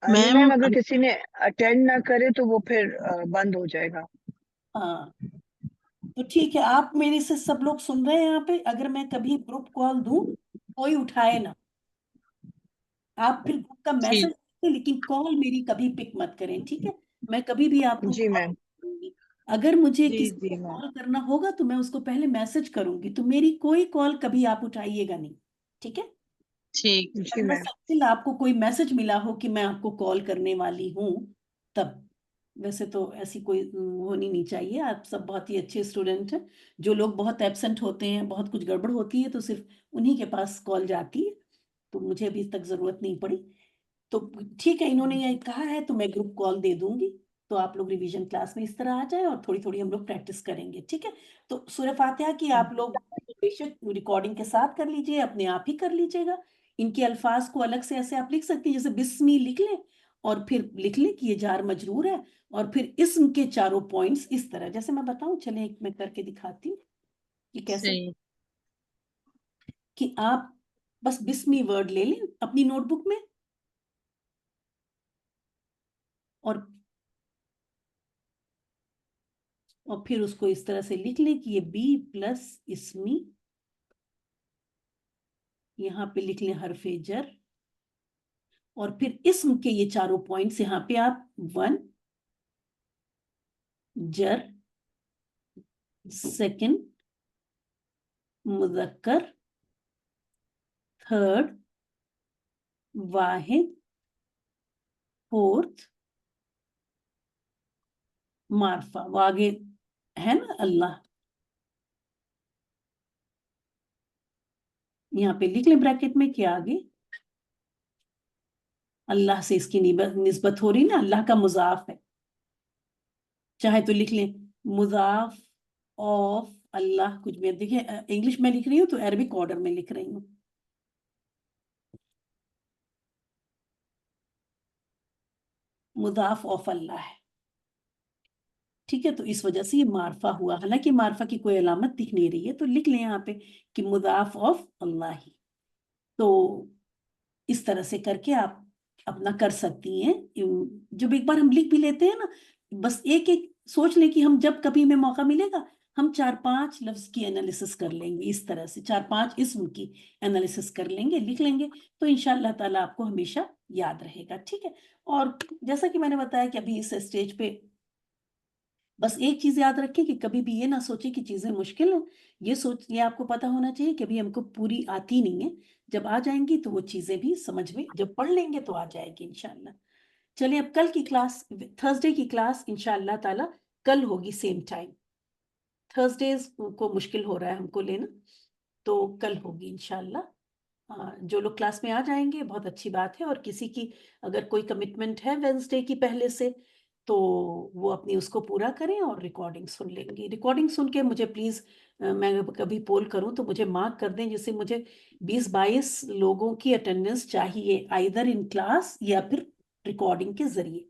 Speaker 10: नहीं
Speaker 5: मैम
Speaker 10: मैम, अगर किसी ने अटेंड ना करे तो वो फिर बंद हो जाएगा।
Speaker 1: हाँ, तो ठीक है, आप मेरे से सब लोग सुन रहे हैं यहाँ पे, अगर मैं कभी ग्रुप कॉल दूं कोई उठाए ना, आप फिर ग्रुप का मैसेज,
Speaker 5: ठीक।
Speaker 1: लेकिन कॉल मेरी कभी पिक मत करें, ठीक है। मैं कभी भी आपको
Speaker 10: जी
Speaker 1: कॉल
Speaker 10: मैम।
Speaker 1: करूंगी, अगर मुझे
Speaker 2: जी
Speaker 1: किसी
Speaker 2: जी
Speaker 1: को
Speaker 2: मैम।
Speaker 1: कॉल करना होगा तो मैं उसको पहले मैसेज करूंगी, तो मेरी कोई कॉल कभी आप उठाइएगा नहीं, ठीक है।
Speaker 5: ठीक।
Speaker 10: जी
Speaker 1: अनलेस
Speaker 10: मैम।
Speaker 1: until आपको कोई मैसेज मिला हो कि मैं आपको कॉल करने वाली हूँ, तब। वैसे तो ऐसी कोई होनी नहीं चाहिए, आप सब बहुत ही अच्छे स्टूडेंट हैं। जो लोग बहुत एब्सेंट होते हैं, बहुत कुछ गड़बड़ होती है, तो सिर्फ उन्हीं के पास कॉल जाती है, तो मुझे अभी तक जरूरत नहीं पड़ी। तो ठीक है, इन्होंने ये कहा है तो मैं ग्रुप कॉल दे दूंगी, तो आप लोग रिवीजन क्लास में इस तरह आ जाए और थोड़ी थोड़ी हम लोग प्रैक्टिस करेंगे, ठीक है। तो सूरह फातिहा की आप लोग बेशक रिकॉर्डिंग के साथ कर लीजिए, अपने आप ही कर लीजिएगा। इनके अल्फाज को अलग से ऐसे आप लिख सकती हैं, जैसे बिस्मी लिख लें और फिर लिख लें कि ये जार मजरूर है, और फिर इस्म के चारों पॉइंट्स इस तरह, जैसे मैं बताऊं, चले एक मैं करके दिखाती हूँ कि कैसे।
Speaker 5: सही।
Speaker 1: कि आप बस बिस्मी वर्ड ले लें अपनी नोटबुक में और फिर उसको इस तरह से लिख लें कि ये बी प्लस इस्मी, यहाँ पे लिख लें हरफे जर, और फिर इस्म के ये चारों पॉइंट्स यहाँ पे आप 1 जर, सेकंड मुज़क्कर, थर्ड वाहिद, फोर्थ मारफा। वो आगे है ना अल्लाह, यहाँ पे लिख लें ब्रैकेट में कि आगे अल्लाह से इसकी निस्बत हो रही ना, अल्लाह का मुजाफ है, चाहे तो लिख लें मुजाफ ऑफ अल्लाह, कुछ भी। देखिए इंग्लिश में लिख रही हूँ तो अरबिक ऑर्डर में लिख रही हूँ। मुजाफ ऑफ अल्लाह है, ठीक है। तो इस वजह से ये मारफा हुआ, हालांकि मारफा की कोई अलामत दिख नहीं रही है, तो लिख लें यहाँ पे कि मुजाफ ऑफ अल्लाह ही। तो इस तरह से करके आप अपना कर सकती हैं। जब एक बार हम लिख भी लेते हैं ना, बस एक एक सोच लें कि हम जब कभी हमें मौका मिलेगा हम 4-5 लफ्ज की एनालिसिस कर लेंगे, इस तरह से 4-5 इस्म की एनालिसिस कर लेंगे, लिख लेंगे, तो इंशाअल्लाह ताला आपको हमेशा याद रहेगा, ठीक है। और जैसा कि मैंने बताया कि अभी इस स्टेज पे बस एक चीज याद रखें कि कभी भी ये ना सोचे कि चीजें मुश्किल हैं, ये आपको पता होना चाहिए कि अभी हमको पूरी आती नहीं है, जब आ जाएंगी तो वो चीजें भी समझ में, जब पढ़ लेंगे तो आ जाएगी इंशाल्लाह। चलिए अब कल की क्लास, थर्सडे की क्लास इंशाल्लाह ताला कल होगी सेम टाइम। थर्सडेज को मुश्किल हो रहा है हमको लेना, तो कल होगी इंशाल्लाह। जो लोग क्लास में आ जाएंगे बहुत अच्छी बात है, और किसी की अगर कोई कमिटमेंट है वेंसडे की पहले से, तो वो अपनी उसको पूरा करें और रिकॉर्डिंग सुन लेंगे। रिकॉर्डिंग सुन के मुझे प्लीज़, मैं कभी पोल करूं तो मुझे मार्क कर दें, जैसे मुझे 20-22 लोगों की अटेंडेंस चाहिए, आइदर इन क्लास या फिर रिकॉर्डिंग के जरिए।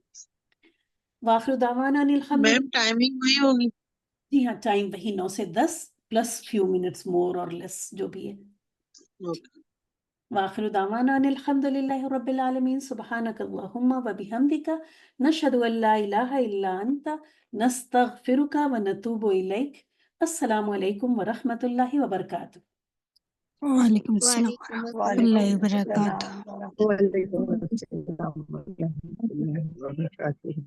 Speaker 1: वाखिर दावाना अनिल
Speaker 5: मैम
Speaker 1: हम्दुलिल्लाह।
Speaker 5: टाइमिंग वही होगी?
Speaker 1: जी हाँ, टाइम वही 9 से 10 प्लस फ्यू मिनट्स मोर और लेस जो भी है।
Speaker 5: ओके।
Speaker 1: वाखिर दावाना अनिल हम्दुलिल्लाहि रब्बिल आलमीन, सुब्हानक अल्लाहुम्मा व बिहम्दिका, नशहदु अल्ला इलाहा इल्ला अंता, नस्तगफिरुका व नतूबु इलैक। अस्सलामु अलैकुम व रहमतुल्लाहि व बरकातुहू।
Speaker 8: वालेकुम अस्सलाम
Speaker 10: वालेकुम
Speaker 8: वरहमतुल्लाहि वबरकातुहू।
Speaker 10: अस्सलाम।
Speaker 3: वालेकुम अस्सलाम व रहमतुल्लाहि व बरकातुहू।